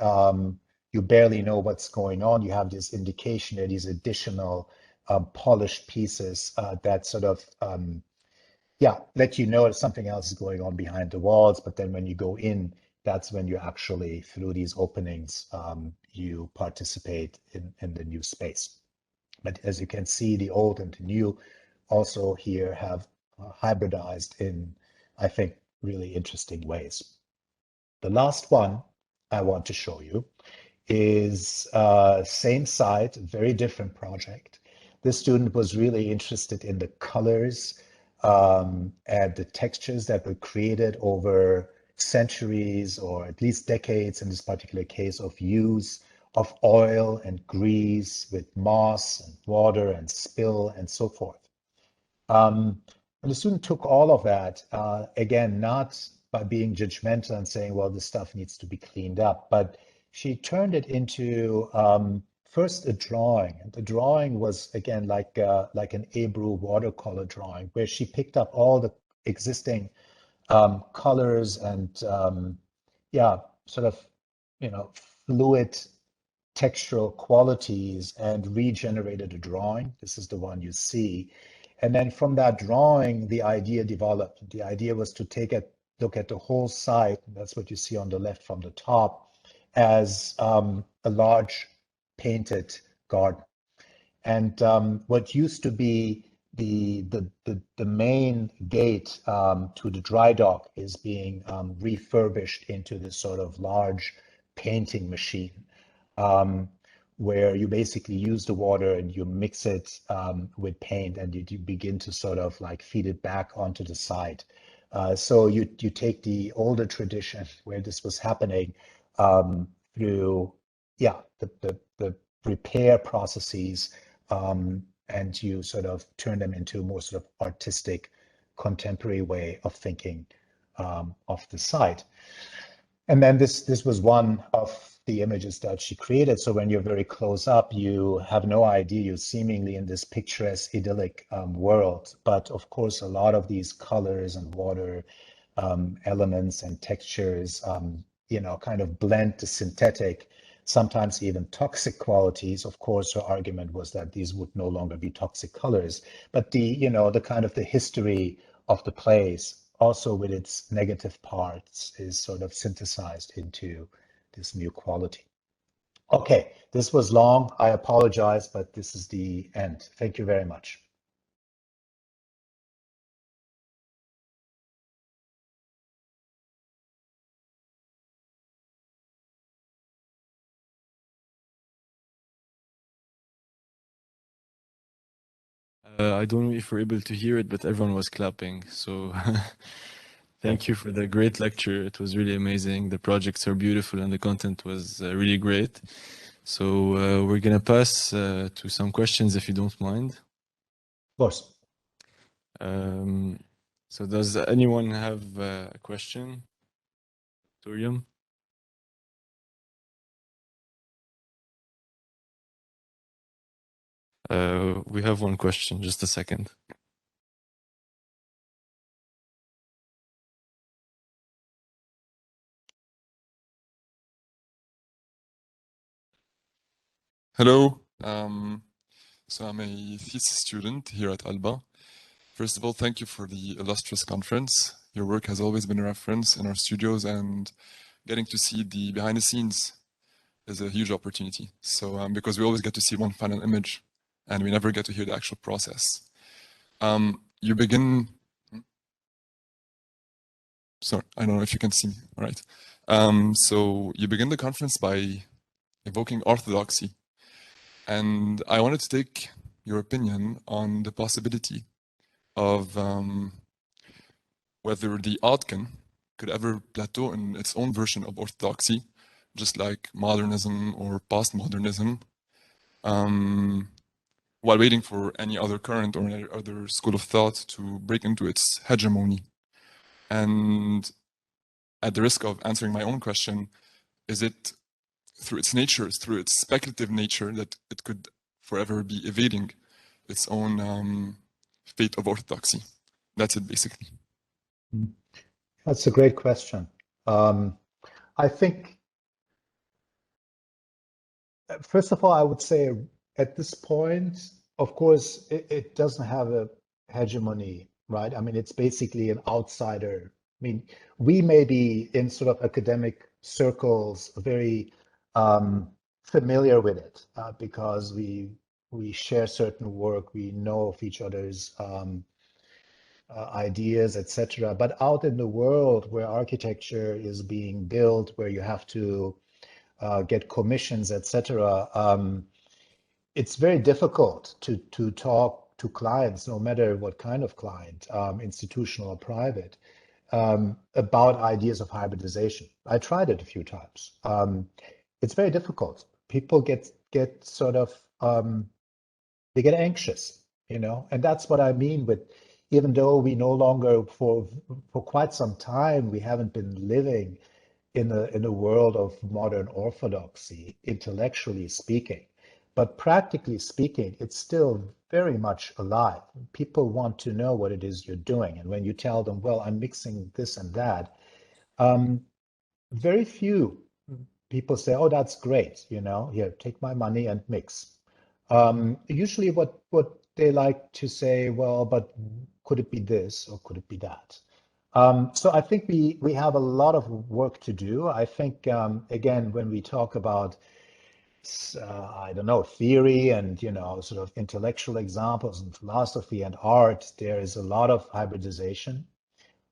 you barely know what's going on. You have this indication that these additional polished pieces that sort of let you know that something else is going on behind the walls. But then when you go in, that's when you actually, through these openings, you participate in the new space. But as you can see, the old and the new also here have hybridized in, I think, really interesting ways. The last one I want to show you is same site, very different project. This student was really interested in the colors and the textures that were created over centuries, or at least decades in this particular case, of use of oil and grease with moss and water and spill and so forth. And the student took all of that, again, not by being judgmental and saying, well, this stuff needs to be cleaned up, but she turned it into first a drawing. And the drawing was, again, like an Ebru watercolor drawing, where she picked up all the existing colors and sort of, fluid textural qualities and regenerated a drawing. This is the one you see. And then from that drawing, the idea developed. The idea was to look at the whole site, that's what you see on the left from the top, as a large painted garden. And what used to be the main gate to the dry dock is being refurbished into this sort of large painting machine, where you basically use the water and you mix it with paint, and you begin to sort of like feed it back onto the site. So you take the older tradition where this was happening through the repair processes, and you sort of turn them into a more sort of artistic, contemporary way of thinking of the site. And then this was one of the images that she created. So when you're very close up, you have no idea. You're seemingly in this picturesque, idyllic world. But of course, a lot of these colors and water elements and textures, kind of blend to synthetic, sometimes even toxic qualities. Of course, her argument was that these would no longer be toxic colors, but the kind of the history of the place, also with its negative parts, is sort of synthesized into this new quality. Okay, this was long. I apologize, but this is the end. Thank you very much. I don't know if we're able to hear it, but everyone was clapping. So thank you for the great lecture. It was really amazing. The projects are beautiful and the content was really great. So we're going to pass to some questions if you don't mind. Of course. So does anyone have a question? Torium? We have one question, just a second. Hello. So I'm a thesis student here at ALBA. First of all, thank you for the illustrious conference. Your work has always been a reference in our studios, and getting to see the behind the scenes is a huge opportunity. So because we always get to see one final image and we never get to hear the actual process. You begin, sorry, I don't know if you can see me, all right. So you begin the conference by evoking orthodoxy. And I wanted to take your opinion on the possibility of whether the Otkin could ever plateau in its own version of orthodoxy, just like modernism or postmodernism, while waiting for any other current or any other school of thought to break into its hegemony. And at the risk of answering my own question, is it through its nature, through its speculative nature, that it could forever be evading its own fate of orthodoxy? That's it, basically. That's a great question. I think, first of all, I would say at this point, of course, it doesn't have a hegemony, right? I mean, it's basically an outsider. I mean, we may be in sort of academic circles very familiar with it because we share certain work, we know of each other's ideas, etc. But out in the world where architecture is being built, where you have to get commissions, etc., it's very difficult to talk to clients, no matter what kind of client, institutional or private, about ideas of hybridization. I tried it a few times. It's very difficult. People get sort of they get anxious, and that's what I mean with, even though we no longer for quite some time we haven't been living in a world of modern orthodoxy, intellectually speaking, but practically speaking, it's still very much alive. People want to know what it is you're doing, and when you tell them, well, I'm mixing this and that, very few people say, oh, that's great, here, take my money and mix. Usually what they like to say, well, but could it be this or could it be that? So I think we have a lot of work to do. I think, again, when we talk about, I don't know, theory and, sort of intellectual examples and philosophy and art, there is a lot of hybridization.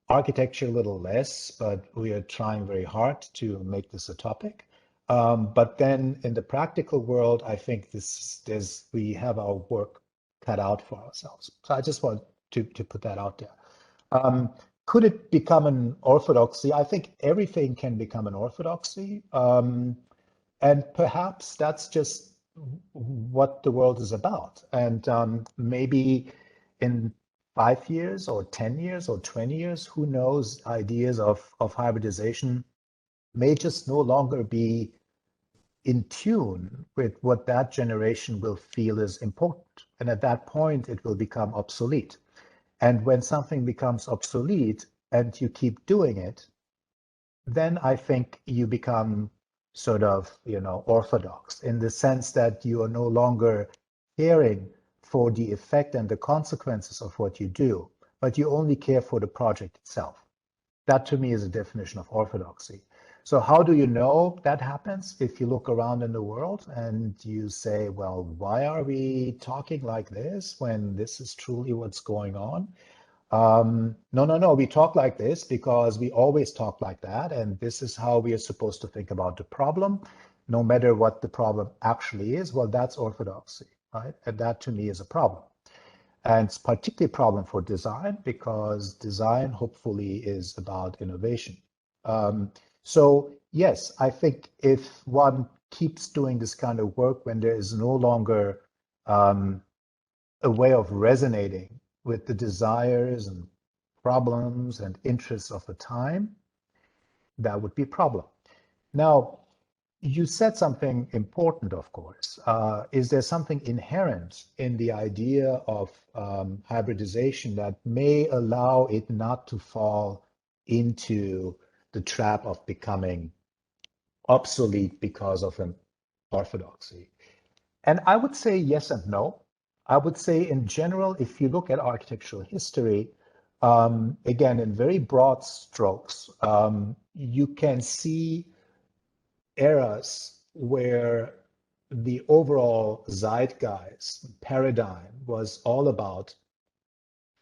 Architecture, a little less, but we are trying very hard to make this a topic. But then in the practical world, I think we have our work cut out for ourselves. So I just want to put that out there. Could it become an orthodoxy? I think everything can become an orthodoxy. And perhaps that's just what the world is about. And maybe in 5 years or 10 years or 20 years, who knows, ideas of hybridization may just no longer be in tune with what that generation will feel is important. And at that point, it will become obsolete. And when something becomes obsolete and you keep doing it, then I think you become sort of, orthodox in the sense that you are no longer caring for the effect and the consequences of what you do, but you only care for the project itself. That to me is a definition of orthodoxy. So how do you know that happens? If you look around in the world and you say, well, why are we talking like this when this is truly what's going on? No, we talk like this because we always talk like that, and this is how we are supposed to think about the problem, no matter what the problem actually is. Well, that's orthodoxy, right? And that to me is a problem. And it's particularly a problem for design because design hopefully is about innovation. So yes, I think if one keeps doing this kind of work when there is no longer a way of resonating with the desires and problems and interests of the time, that would be a problem. Now, you said something important, of course. Is there something inherent in the idea of hybridization that may allow it not to fall into the trap of becoming obsolete because of an orthodoxy? And I would say yes and no. I would say in general, if you look at architectural history, again, in very broad strokes, you can see eras where the overall zeitgeist paradigm was all about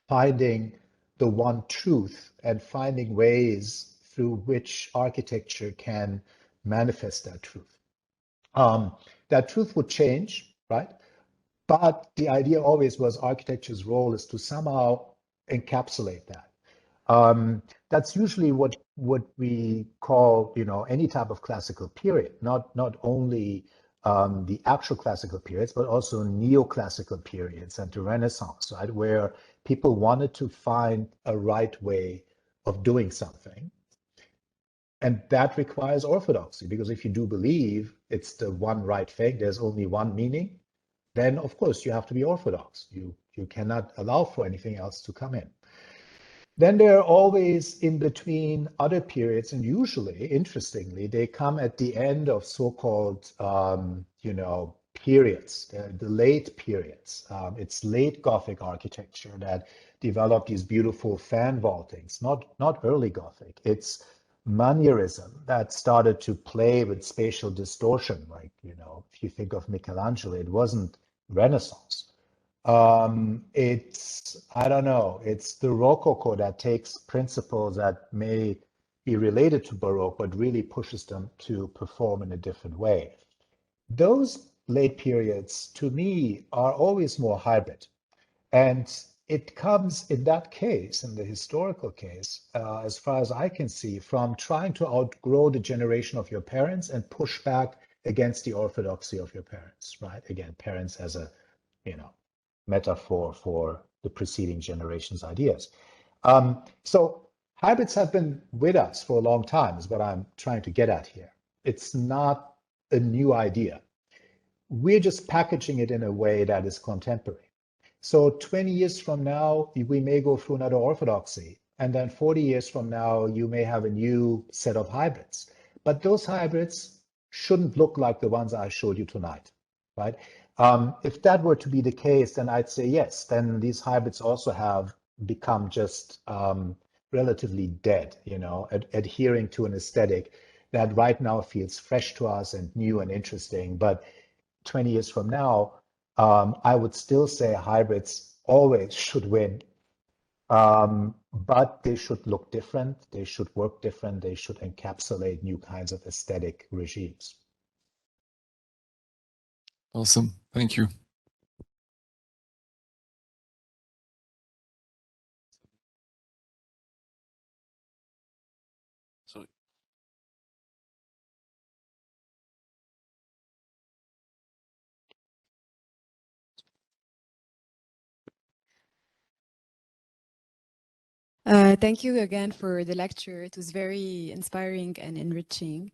finding the one truth and finding ways through which architecture can manifest that truth. That truth would change, right? But the idea always was architecture's role is to somehow encapsulate that. That's usually what we call, any type of classical period, not only the actual classical periods, but also neoclassical periods and the Renaissance, right, where people wanted to find a right way of doing something. And that requires orthodoxy, because if you do believe it's the one right thing, there's only one meaning, then of course you have to be orthodox. You cannot allow for anything else to come in. Then there are always in between other periods, and usually, interestingly, they come at the end of so-called, periods, the late periods. It's late Gothic architecture that developed these beautiful fan vaultings, not early Gothic. It's manierism that started to play with spatial distortion. Like, if you think of Michelangelo, it wasn't Renaissance. I don't know, it's the Rococo that takes principles that may be related to Baroque, but really pushes them to perform in a different way. Those late periods, to me, are always more hybrid. And it comes in that case, in the historical case, as far as I can see, from trying to outgrow the generation of your parents and push back against the orthodoxy of your parents, right? Again, parents as a, metaphor for the preceding generation's ideas. So hybrids have been with us for a long time, is what I'm trying to get at here. It's not a new idea. We're just packaging it in a way that is contemporary. So 20 years from now, we may go through another orthodoxy. And then 40 years from now, you may have a new set of hybrids. But those hybrids shouldn't look like the ones I showed you tonight, right? If that were to be the case, then I'd say yes, then these hybrids also have become just relatively dead, adhering to an aesthetic that right now feels fresh to us and new and interesting. But 20 years from now, I would still say hybrids always should win, but they should look different, they should work different, they should encapsulate new kinds of aesthetic regimes. Awesome. Thank you. So Thank you again for the lecture. It was very inspiring and enriching.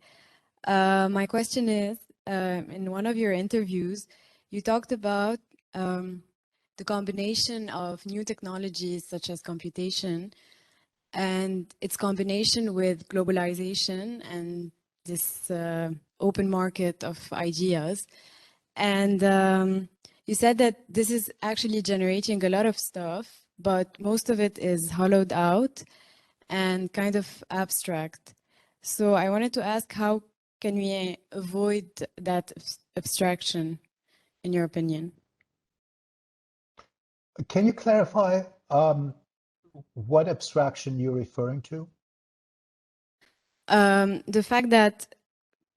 My question is, in one of your interviews, you talked about the combination of new technologies such as computation and its combination with globalization and this open market of ideas. And you said that this is actually generating a lot of stuff, but most of it is hollowed out and kind of abstract. So I wanted to ask, how can we avoid that abstraction, in your opinion? Can you clarify what abstraction you're referring to? The fact that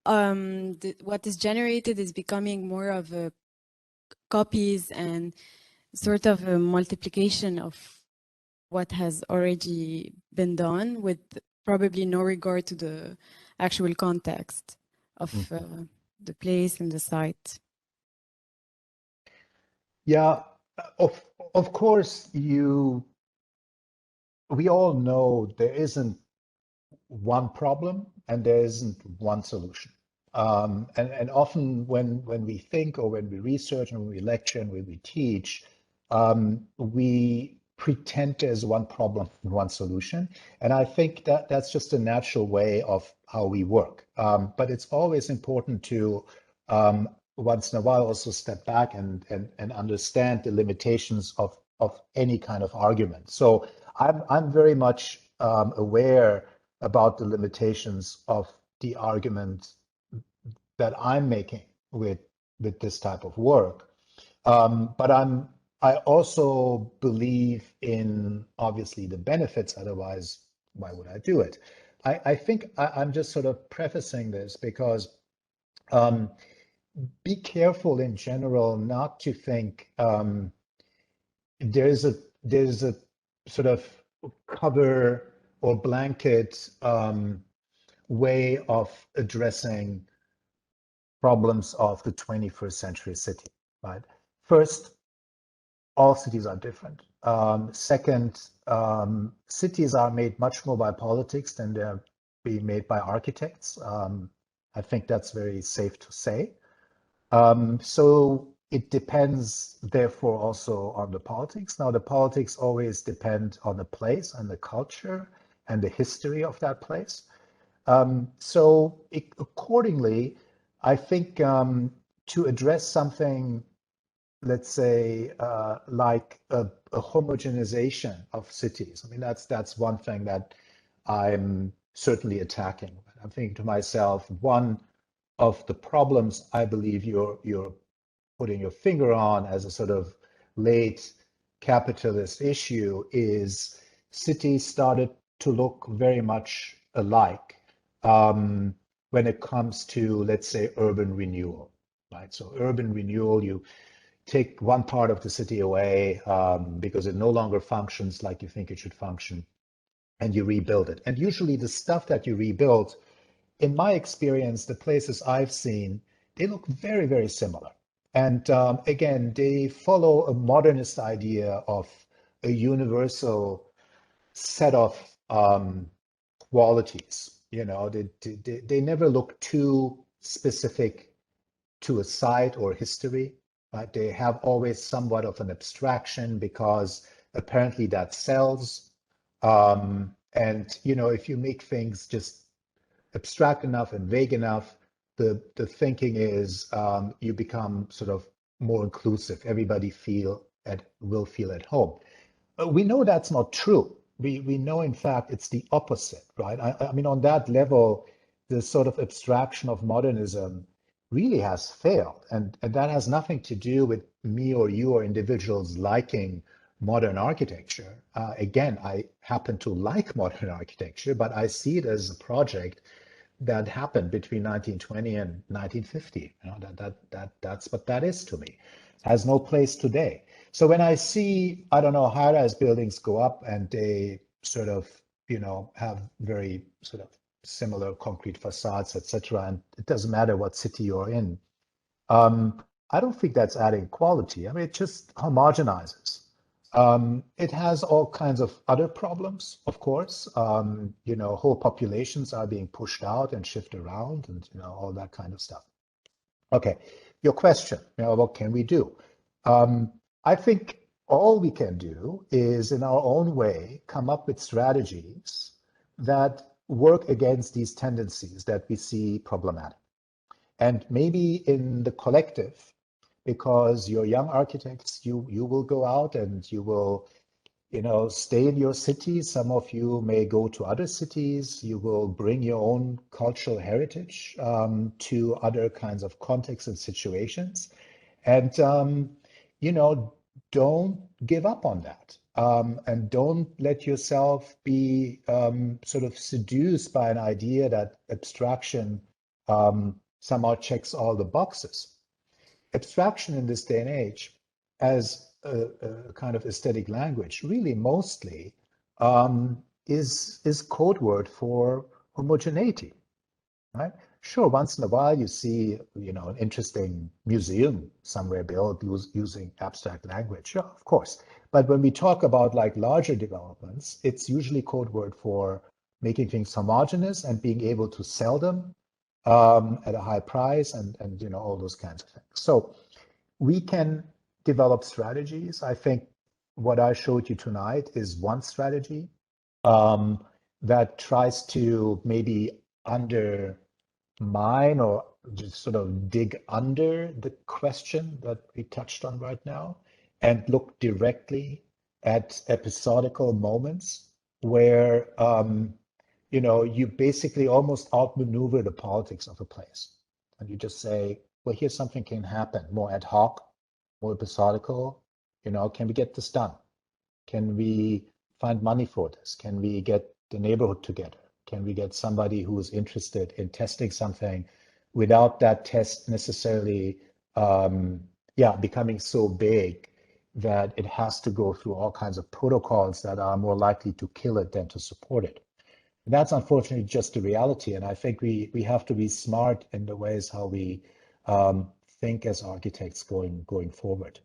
what is generated is becoming more of a copies and sort of a multiplication of what has already been done, with probably no regard to the actual context of the place and the site. Yeah, of course, we all know there isn't one problem and there isn't one solution. And often when we think or when we research and when we lecture and when we teach, we pretend there's one problem and one solution. And I think that that's just a natural way of how we work. But it's always important to once in a while also step back and understand the limitations of any kind of argument. So I'm very much aware about the limitations of the argument that I'm making with this type of work. But I also believe in obviously the benefits, otherwise why would I do it? I think I'm just sort of prefacing this because be careful in general not to think there's a sort of cover or blanket way of addressing problems of the 21st century city, right? First, all cities are different. Second, cities are made much more by politics than they're being made by architects. I think that's very safe to say. So it depends, therefore, also on the politics. Now, the politics always depend on the place and the culture and the history of that place. So accordingly, I think to address something, let's say, like a homogenization of cities, I mean, that's one thing that I'm certainly attacking. I'm thinking to myself, one of the problems I believe you're putting your finger on as a sort of late capitalist issue is cities started to look very much alike when it comes to, let's say, urban renewal, right? So urban renewal, you take one part of the city away because it no longer functions like you think it should function, and you rebuild it. And usually the stuff that you rebuild, in my experience, the places I've seen, they look very, very similar. And again, they follow a modernist idea of a universal set of qualities. You know, they never look too specific to a site or history, right? They have always somewhat of an abstraction because apparently that sells. And, you know, if you make things just abstract enough and vague enough, the thinking is you become sort of more inclusive. Everybody will feel at home. We know that's not true. We know, in fact, it's the opposite, right? I mean, on that level, the sort of abstraction of modernism really has failed. And that has nothing to do with me or you or individuals liking modern architecture. Again, I happen to like modern architecture, but I see it as a project that happened between 1920 and 1950. You know, that's what that is to me. It has no place today. So when I see, I don't know, high-rise buildings go up and they sort of, you know, have very sort of similar concrete facades, etc., and it doesn't matter what city you're in, I don't think that's adding quality. I mean, it just homogenizes. It has all kinds of other problems, of course. You know, whole populations are being pushed out and shifted around and, you know, all that kind of stuff. Okay, your question, what can we do? I think all we can do is, in our own way, come up with strategies that work against these tendencies that we see problematic. And maybe in the collective, because you're young architects, you will go out and you will, stay in your city. Some of you may go to other cities. You will bring your own cultural heritage to other kinds of contexts and situations. And, don't give up on that. And don't let yourself be sort of seduced by an idea that abstraction somehow checks all the boxes. Abstraction in this day and age, as a kind of aesthetic language, really mostly is code word for homogeneity, right? Sure, once in a while you see, an interesting museum somewhere built using abstract language, sure, of course. But when we talk about like larger developments, it's usually code word for making things homogeneous and being able to sell them at a high price and all those kinds of things. So we can develop strategies. I think what I showed you tonight is one strategy that tries to maybe undermine or just sort of dig under the question that we touched on right now and look directly at episodical moments where you basically almost outmaneuver the politics of a place. And you just say, well, here's something can happen more ad hoc, more episodical. Can we get this done? Can we find money for this? Can we get the neighborhood together? Can we get somebody who is interested in testing something without that test necessarily becoming so big that it has to go through all kinds of protocols that are more likely to kill it than to support it? And that's unfortunately just the reality. And I think we have to be smart in the ways how we think as architects going forward.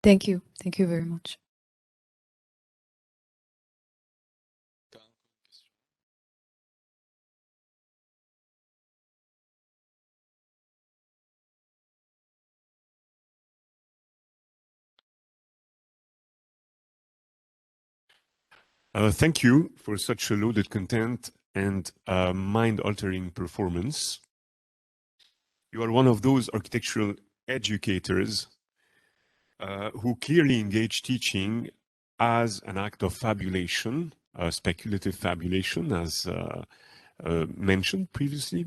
Thank you. Thank you very much. Thank you for such a loaded content and mind-altering performance. You are one of those architectural educators who clearly engage teaching as an act of fabulation, speculative fabulation, as mentioned previously.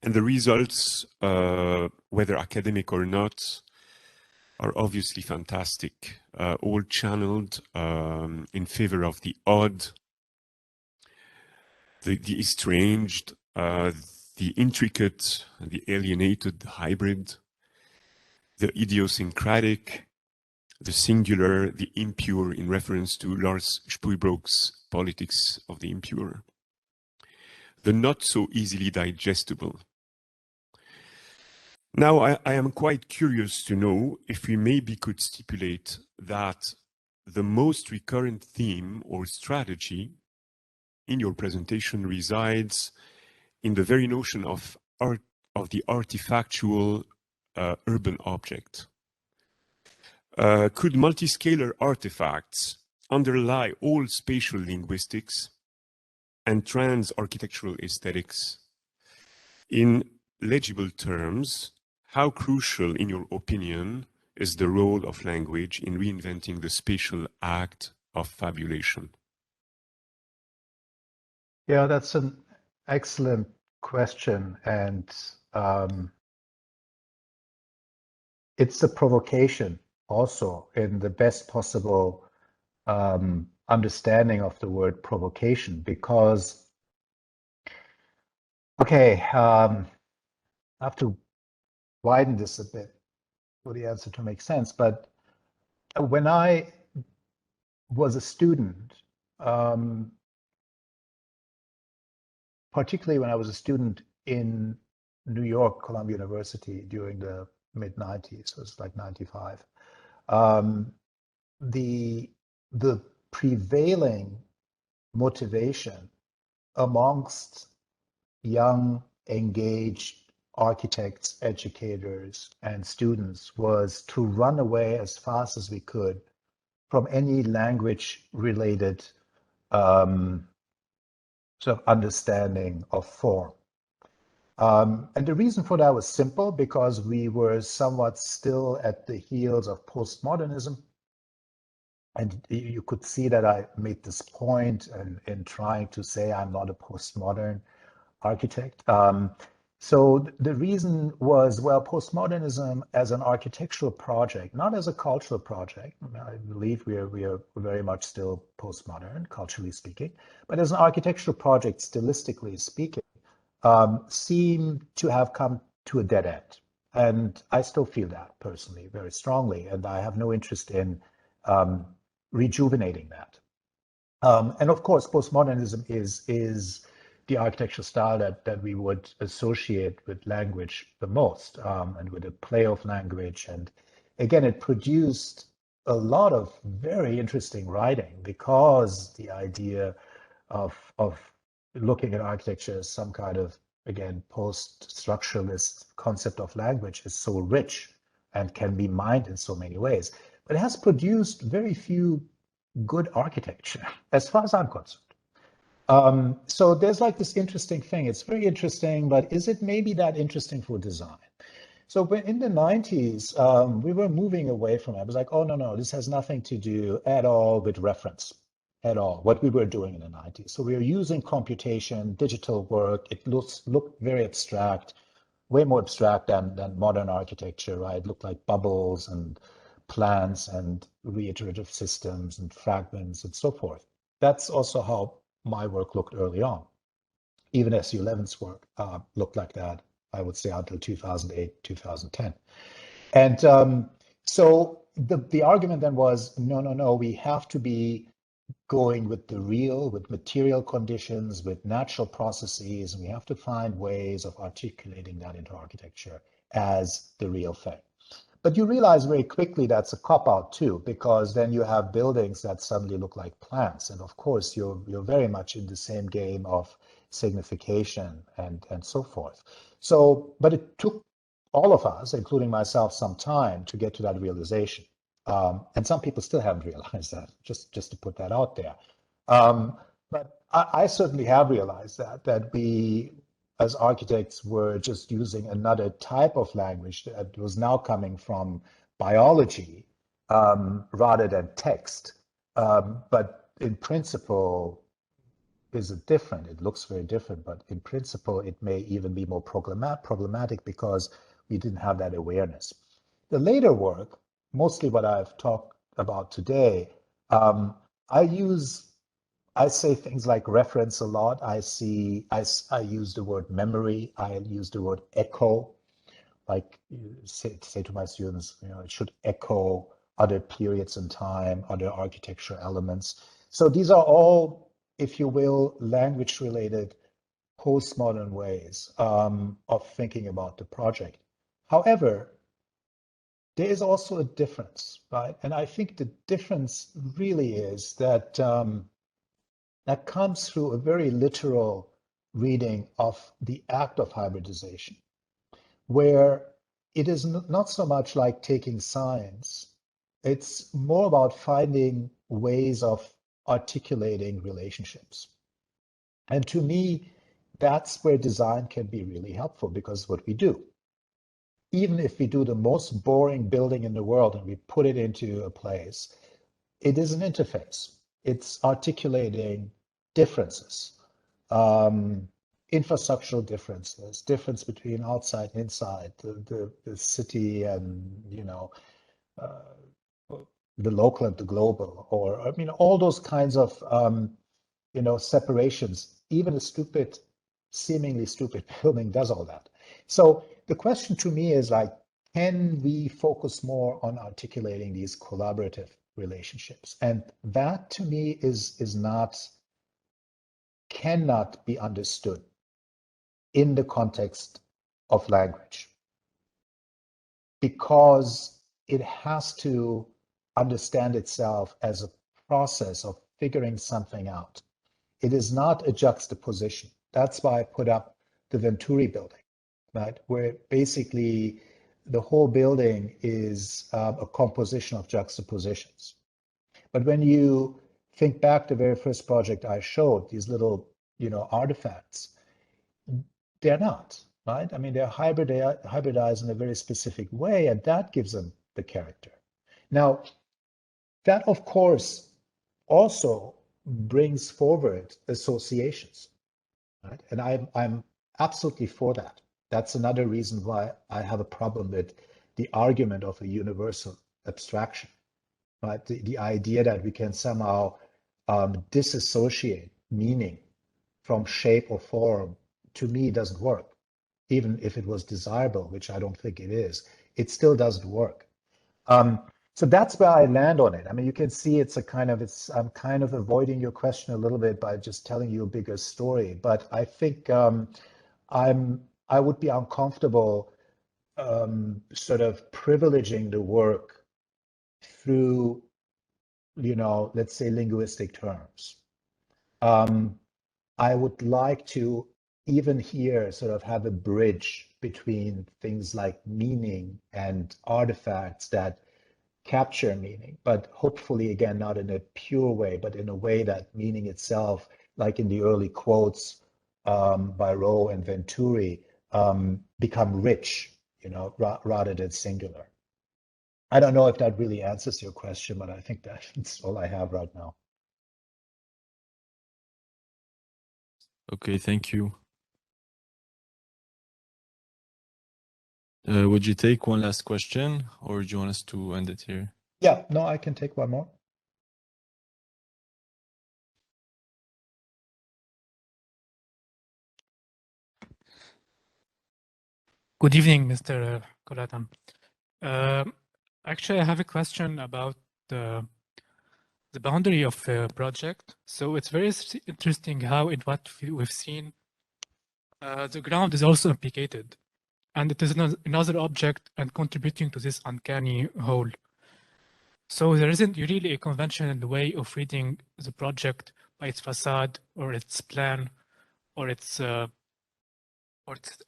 And the results, whether academic or not, are obviously fantastic, all channeled in favor of the odd, the estranged, the intricate, the alienated, the hybrid, the idiosyncratic, the singular, the impure, in reference to Lars Spuybrook's Politics of the Impure, the not so easily digestible. Now, I am quite curious to know if we maybe could stipulate that the most recurrent theme or strategy in your presentation resides in the very notion of the artifactual urban object. Could multiscalar artifacts underlie all spatial linguistics and trans-architectural aesthetics? In legible terms, how crucial, in your opinion, is the role of language in reinventing the spatial act of fabulation? Yeah, that's an excellent question. And it's a provocation also in the best possible understanding of the word provocation, because, okay, I have to widen this a bit for the answer to make sense. But when I was a student, particularly when I was a student in New York, Columbia University during the mid-90s, it was like 95, the prevailing motivation amongst young engaged architects, educators, and students was to run away as fast as we could from any language-related sort of understanding of form. And the reason for that was simple, because we were somewhat still at the heels of postmodernism. And you could see that I made this point in trying to say I'm not a postmodern architect. So the reason was, well, postmodernism as an architectural project, not as a cultural project. I believe we are very much still postmodern, culturally speaking, but as an architectural project, stylistically speaking, seem to have come to a dead end. And I still feel that personally, very strongly, and I have no interest in rejuvenating that. And of course, postmodernism is the architectural style that we would associate with language the most, and with a play of language. And again, it produced a lot of very interesting writing, because the idea of looking at architecture as some kind of, again, post-structuralist concept of language is so rich and can be mined in so many ways. But it has produced very few good architecture, as far as I'm concerned. So there's like this interesting thing. It's very interesting, but is it maybe that interesting for design? So in the 90s, we were moving away from it. I was like, oh, no, this has nothing to do at all with reference, at all, what we were doing in the 90s. So we were using computation, digital work. It looked very abstract, way more abstract than modern architecture, right? It looked like bubbles and plans and reiterative systems and fragments and so forth. That's also how my work looked early on. Even SU11's work looked like that, I would say, until 2008, 2010. And so the argument then was, no, we have to be going with the real, with material conditions, with natural processes, and we have to find ways of articulating that into architecture as the real thing. But you realize very quickly that's a cop-out too, because then you have buildings that suddenly look like plants. And of course, you're very much in the same game of signification and so forth. So, but it took all of us, including myself, some time to get to that realization. And some people still haven't realized that, just to put that out there. But I certainly have realized that we, as architects, were just using another type of language that was now coming from biology rather than text. But in principle, is it different? It looks very different, but in principle, it may even be more problematic because we didn't have that awareness. The later work, mostly what I've talked about today, I say things like reference a lot. I use the word memory. I use the word echo, like say to my students, it should echo other periods in time, other architectural elements. So these are all, if you will, language-related postmodern ways of thinking about the project. However, there is also a difference, right? And I think the difference really is that that comes through a very literal reading of the act of hybridization, where it is not so much like taking science, it's more about finding ways of articulating relationships. And to me, that's where design can be really helpful, because what we do, even if we do the most boring building in the world and we put it into a place, it is an interface. It's articulating differences, infrastructural differences, difference between outside and inside, the city and, the local and the global, or, all those kinds of, separations. Even a seemingly stupid building does all that. So the question to me is like, can we focus more on articulating these collaborative relationships? And that to me cannot be understood in the context of language, because it has to understand itself as a process of figuring something out. It is not a juxtaposition. That's why I put up the Venturi building, right? Where basically the whole building is a composition of juxtapositions. But when you think back to the very first project I showed, these little, artifacts, they're not, right? I mean, they're hybridized in a very specific way, and that gives them the character. Now, that, of course, also brings forward associations, right? And I'm absolutely for that. That's another reason why I have a problem with the argument of a universal abstraction, right? The idea that we can somehow disassociate meaning from shape or form, to me, doesn't work. Even if it was desirable, which I don't think it is, it still doesn't work. So that's where I land on it. I mean, you can see I'm kind of avoiding your question a little bit by just telling you a bigger story. But I think I would be uncomfortable sort of privileging the work through, let's say, linguistic terms. I would like to even here sort of have a bridge between things like meaning and artifacts that capture meaning, but hopefully, again, not in a pure way, but in a way that meaning itself, like in the early quotes by Rowe and Venturi, become rich, rather than singular. I don't know if that really answers your question, but I think that's all I have right now. Okay, thank you. Would you take one last question, or do you want us to end it here? Yeah, no, I can take one more. Good evening, Mr. KOLATAN. Actually, I have a question about the boundary of the project. So it's very interesting how in what we've seen, the ground is also implicated, and it is another object and contributing to this uncanny whole. So there isn't really a conventional way of reading the project by its facade or its plan or its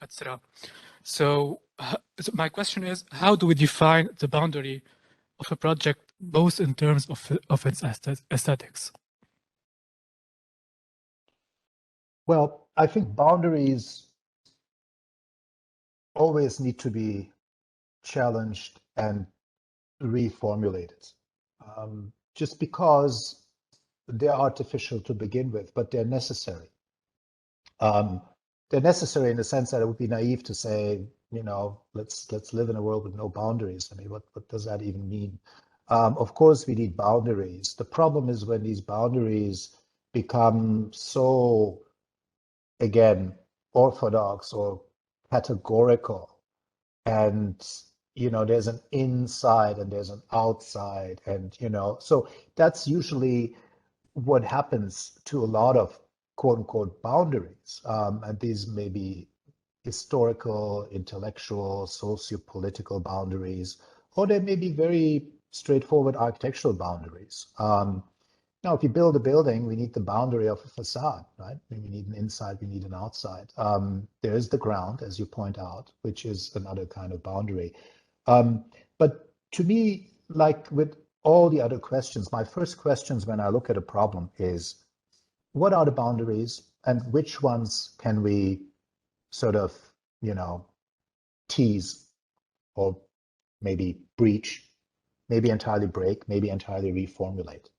etc. So my question is, how do we define the boundary of a project, both in terms of its aesthetics? Well, I think boundaries always need to be challenged and reformulated, just because they're artificial to begin with, but they're necessary. They're necessary in the sense that it would be naive to say, let's live in a world with no boundaries. I mean, what does that even mean? Of course, we need boundaries. The problem is when these boundaries become so, again, orthodox or categorical, and there's an inside and there's an outside, and so that's usually what happens to a lot of quote unquote boundaries, and these may be historical, intellectual, socio-political boundaries, or they may be very straightforward architectural boundaries. Now, if you build a building, we need the boundary of a facade, right? We need an inside, we need an outside. There is the ground, as you point out, which is another kind of boundary. But to me, like with all the other questions, my first questions when I look at a problem is, what are the boundaries and which ones can we sort of, tease or maybe breach, maybe entirely break, maybe entirely reformulate,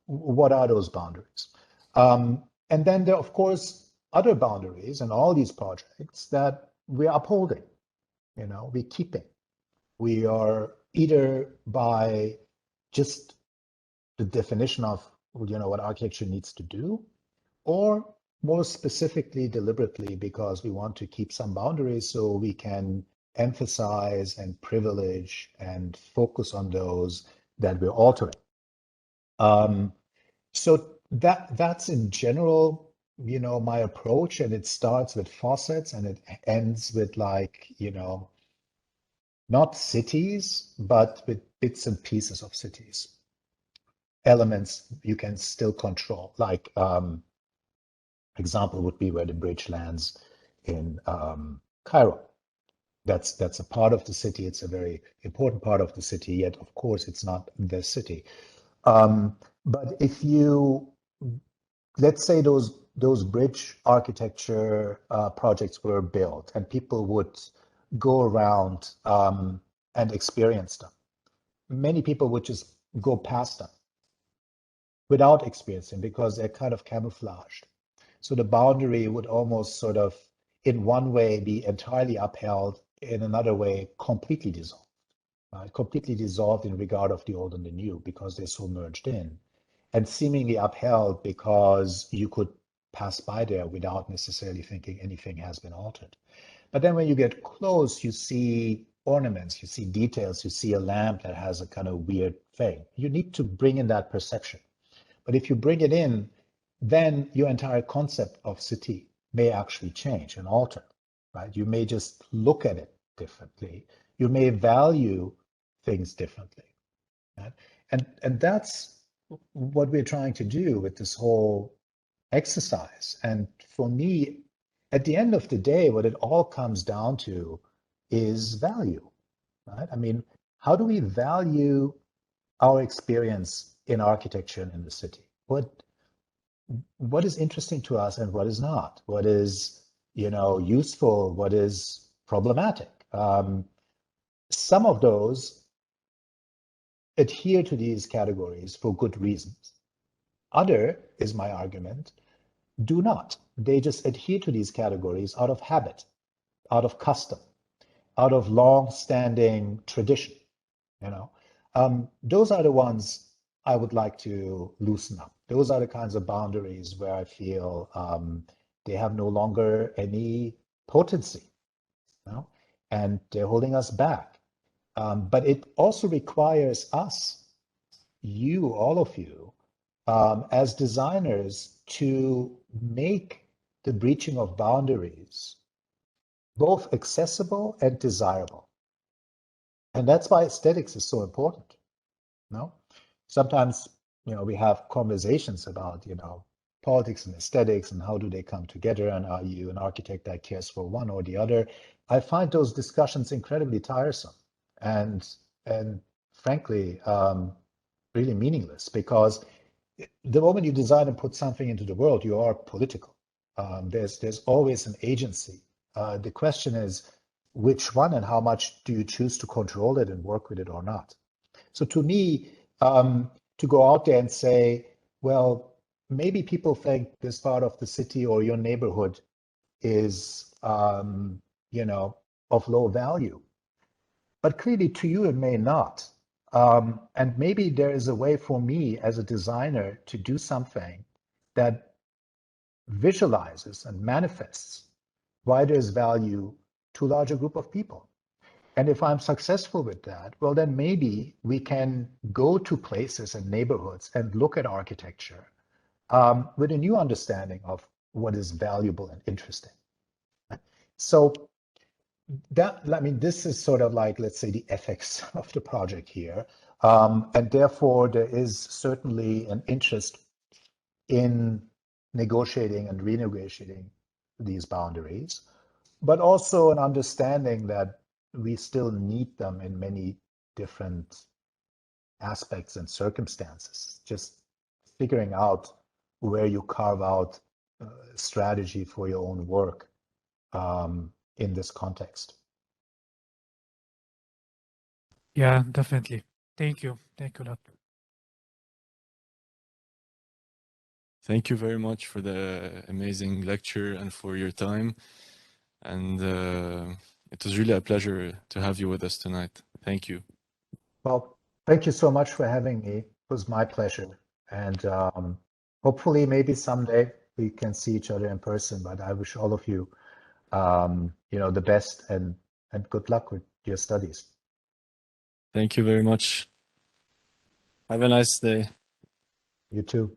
what are those boundaries? And then there are, of course, other boundaries in all these projects that we're upholding, we're keeping. We are either by just the definition of, what architecture needs to do, or more specifically, deliberately, because we want to keep some boundaries so we can emphasize and privilege and focus on those that we're altering. So that's in general, my approach, and it starts with faucets and it ends with not cities, but with bits and pieces of cities. Elements you can still control, like example would be where the bridge lands in Cairo. That's a part of the city. It's a very important part of the city, yet of course it's not the city. But if you, let's say those bridge architecture projects were built and people would go around and experience them, many people would just go past them without experiencing because they're kind of camouflaged. So the boundary would almost sort of, in one way, be entirely upheld, in another way, completely dissolved. Completely dissolved in regard of the old and the new because they're so merged in, and seemingly upheld because you could pass by there without necessarily thinking anything has been altered. But then when you get close, you see ornaments, you see details, you see a lamp that has a kind of weird thing. You need to bring in that perception. But if you bring it in, then your entire concept of city may actually change and alter, right? You may just look at it differently. You may value things differently. Right? And that's what we're trying to do with this whole exercise. And for me, at the end of the day, what it all comes down to is value, right? I mean, how do we value our experience in architecture and in the city? What is interesting to us and what is not? What is, useful? What is problematic? Some of those adhere to these categories for good reasons. Other, is my argument, do not. They just adhere to these categories out of habit, out of custom, out of long-standing tradition. Those are the ones I would like to loosen up. Those are the kinds of boundaries where I feel they have no longer any potency, and they're holding us back. But it also requires us, you, all of you, as designers, to make the breaching of boundaries both accessible and desirable. And that's why aesthetics is so important. Sometimes, we have conversations about, politics and aesthetics and how do they come together, and are you an architect that cares for one or the other? I find those discussions incredibly tiresome and frankly, really meaningless, because the moment you design and put something into the world, you are political. There's always an agency. The question is, which one and how much do you choose to control it and work with it or not? So to me, to go out there and say, well, maybe people think this part of the city or your neighborhood is, of low value. But clearly to you, it may not. And maybe there is a way for me as a designer to do something that visualizes and manifests why there's value to a larger group of people. And if I'm successful with that, well, then maybe we can go to places and neighborhoods and look at architecture with a new understanding of what is valuable and interesting. So this is sort of like, let's say, the ethics of the project here. And therefore, there is certainly an interest in negotiating and renegotiating these boundaries, but also an understanding that we still need them in many different aspects and circumstances. Just figuring out where you carve out strategy for your own work in this context. Yeah, definitely. Thank you. Thank you a lot. Thank you very much for the amazing lecture and for your time. And it was really a pleasure to have you with us tonight. Thank you. Well, thank you so much for having me. It was my pleasure. And hopefully maybe someday we can see each other in person, but I wish all of you, the best and good luck with your studies. Thank you very much. Have a nice day. You too.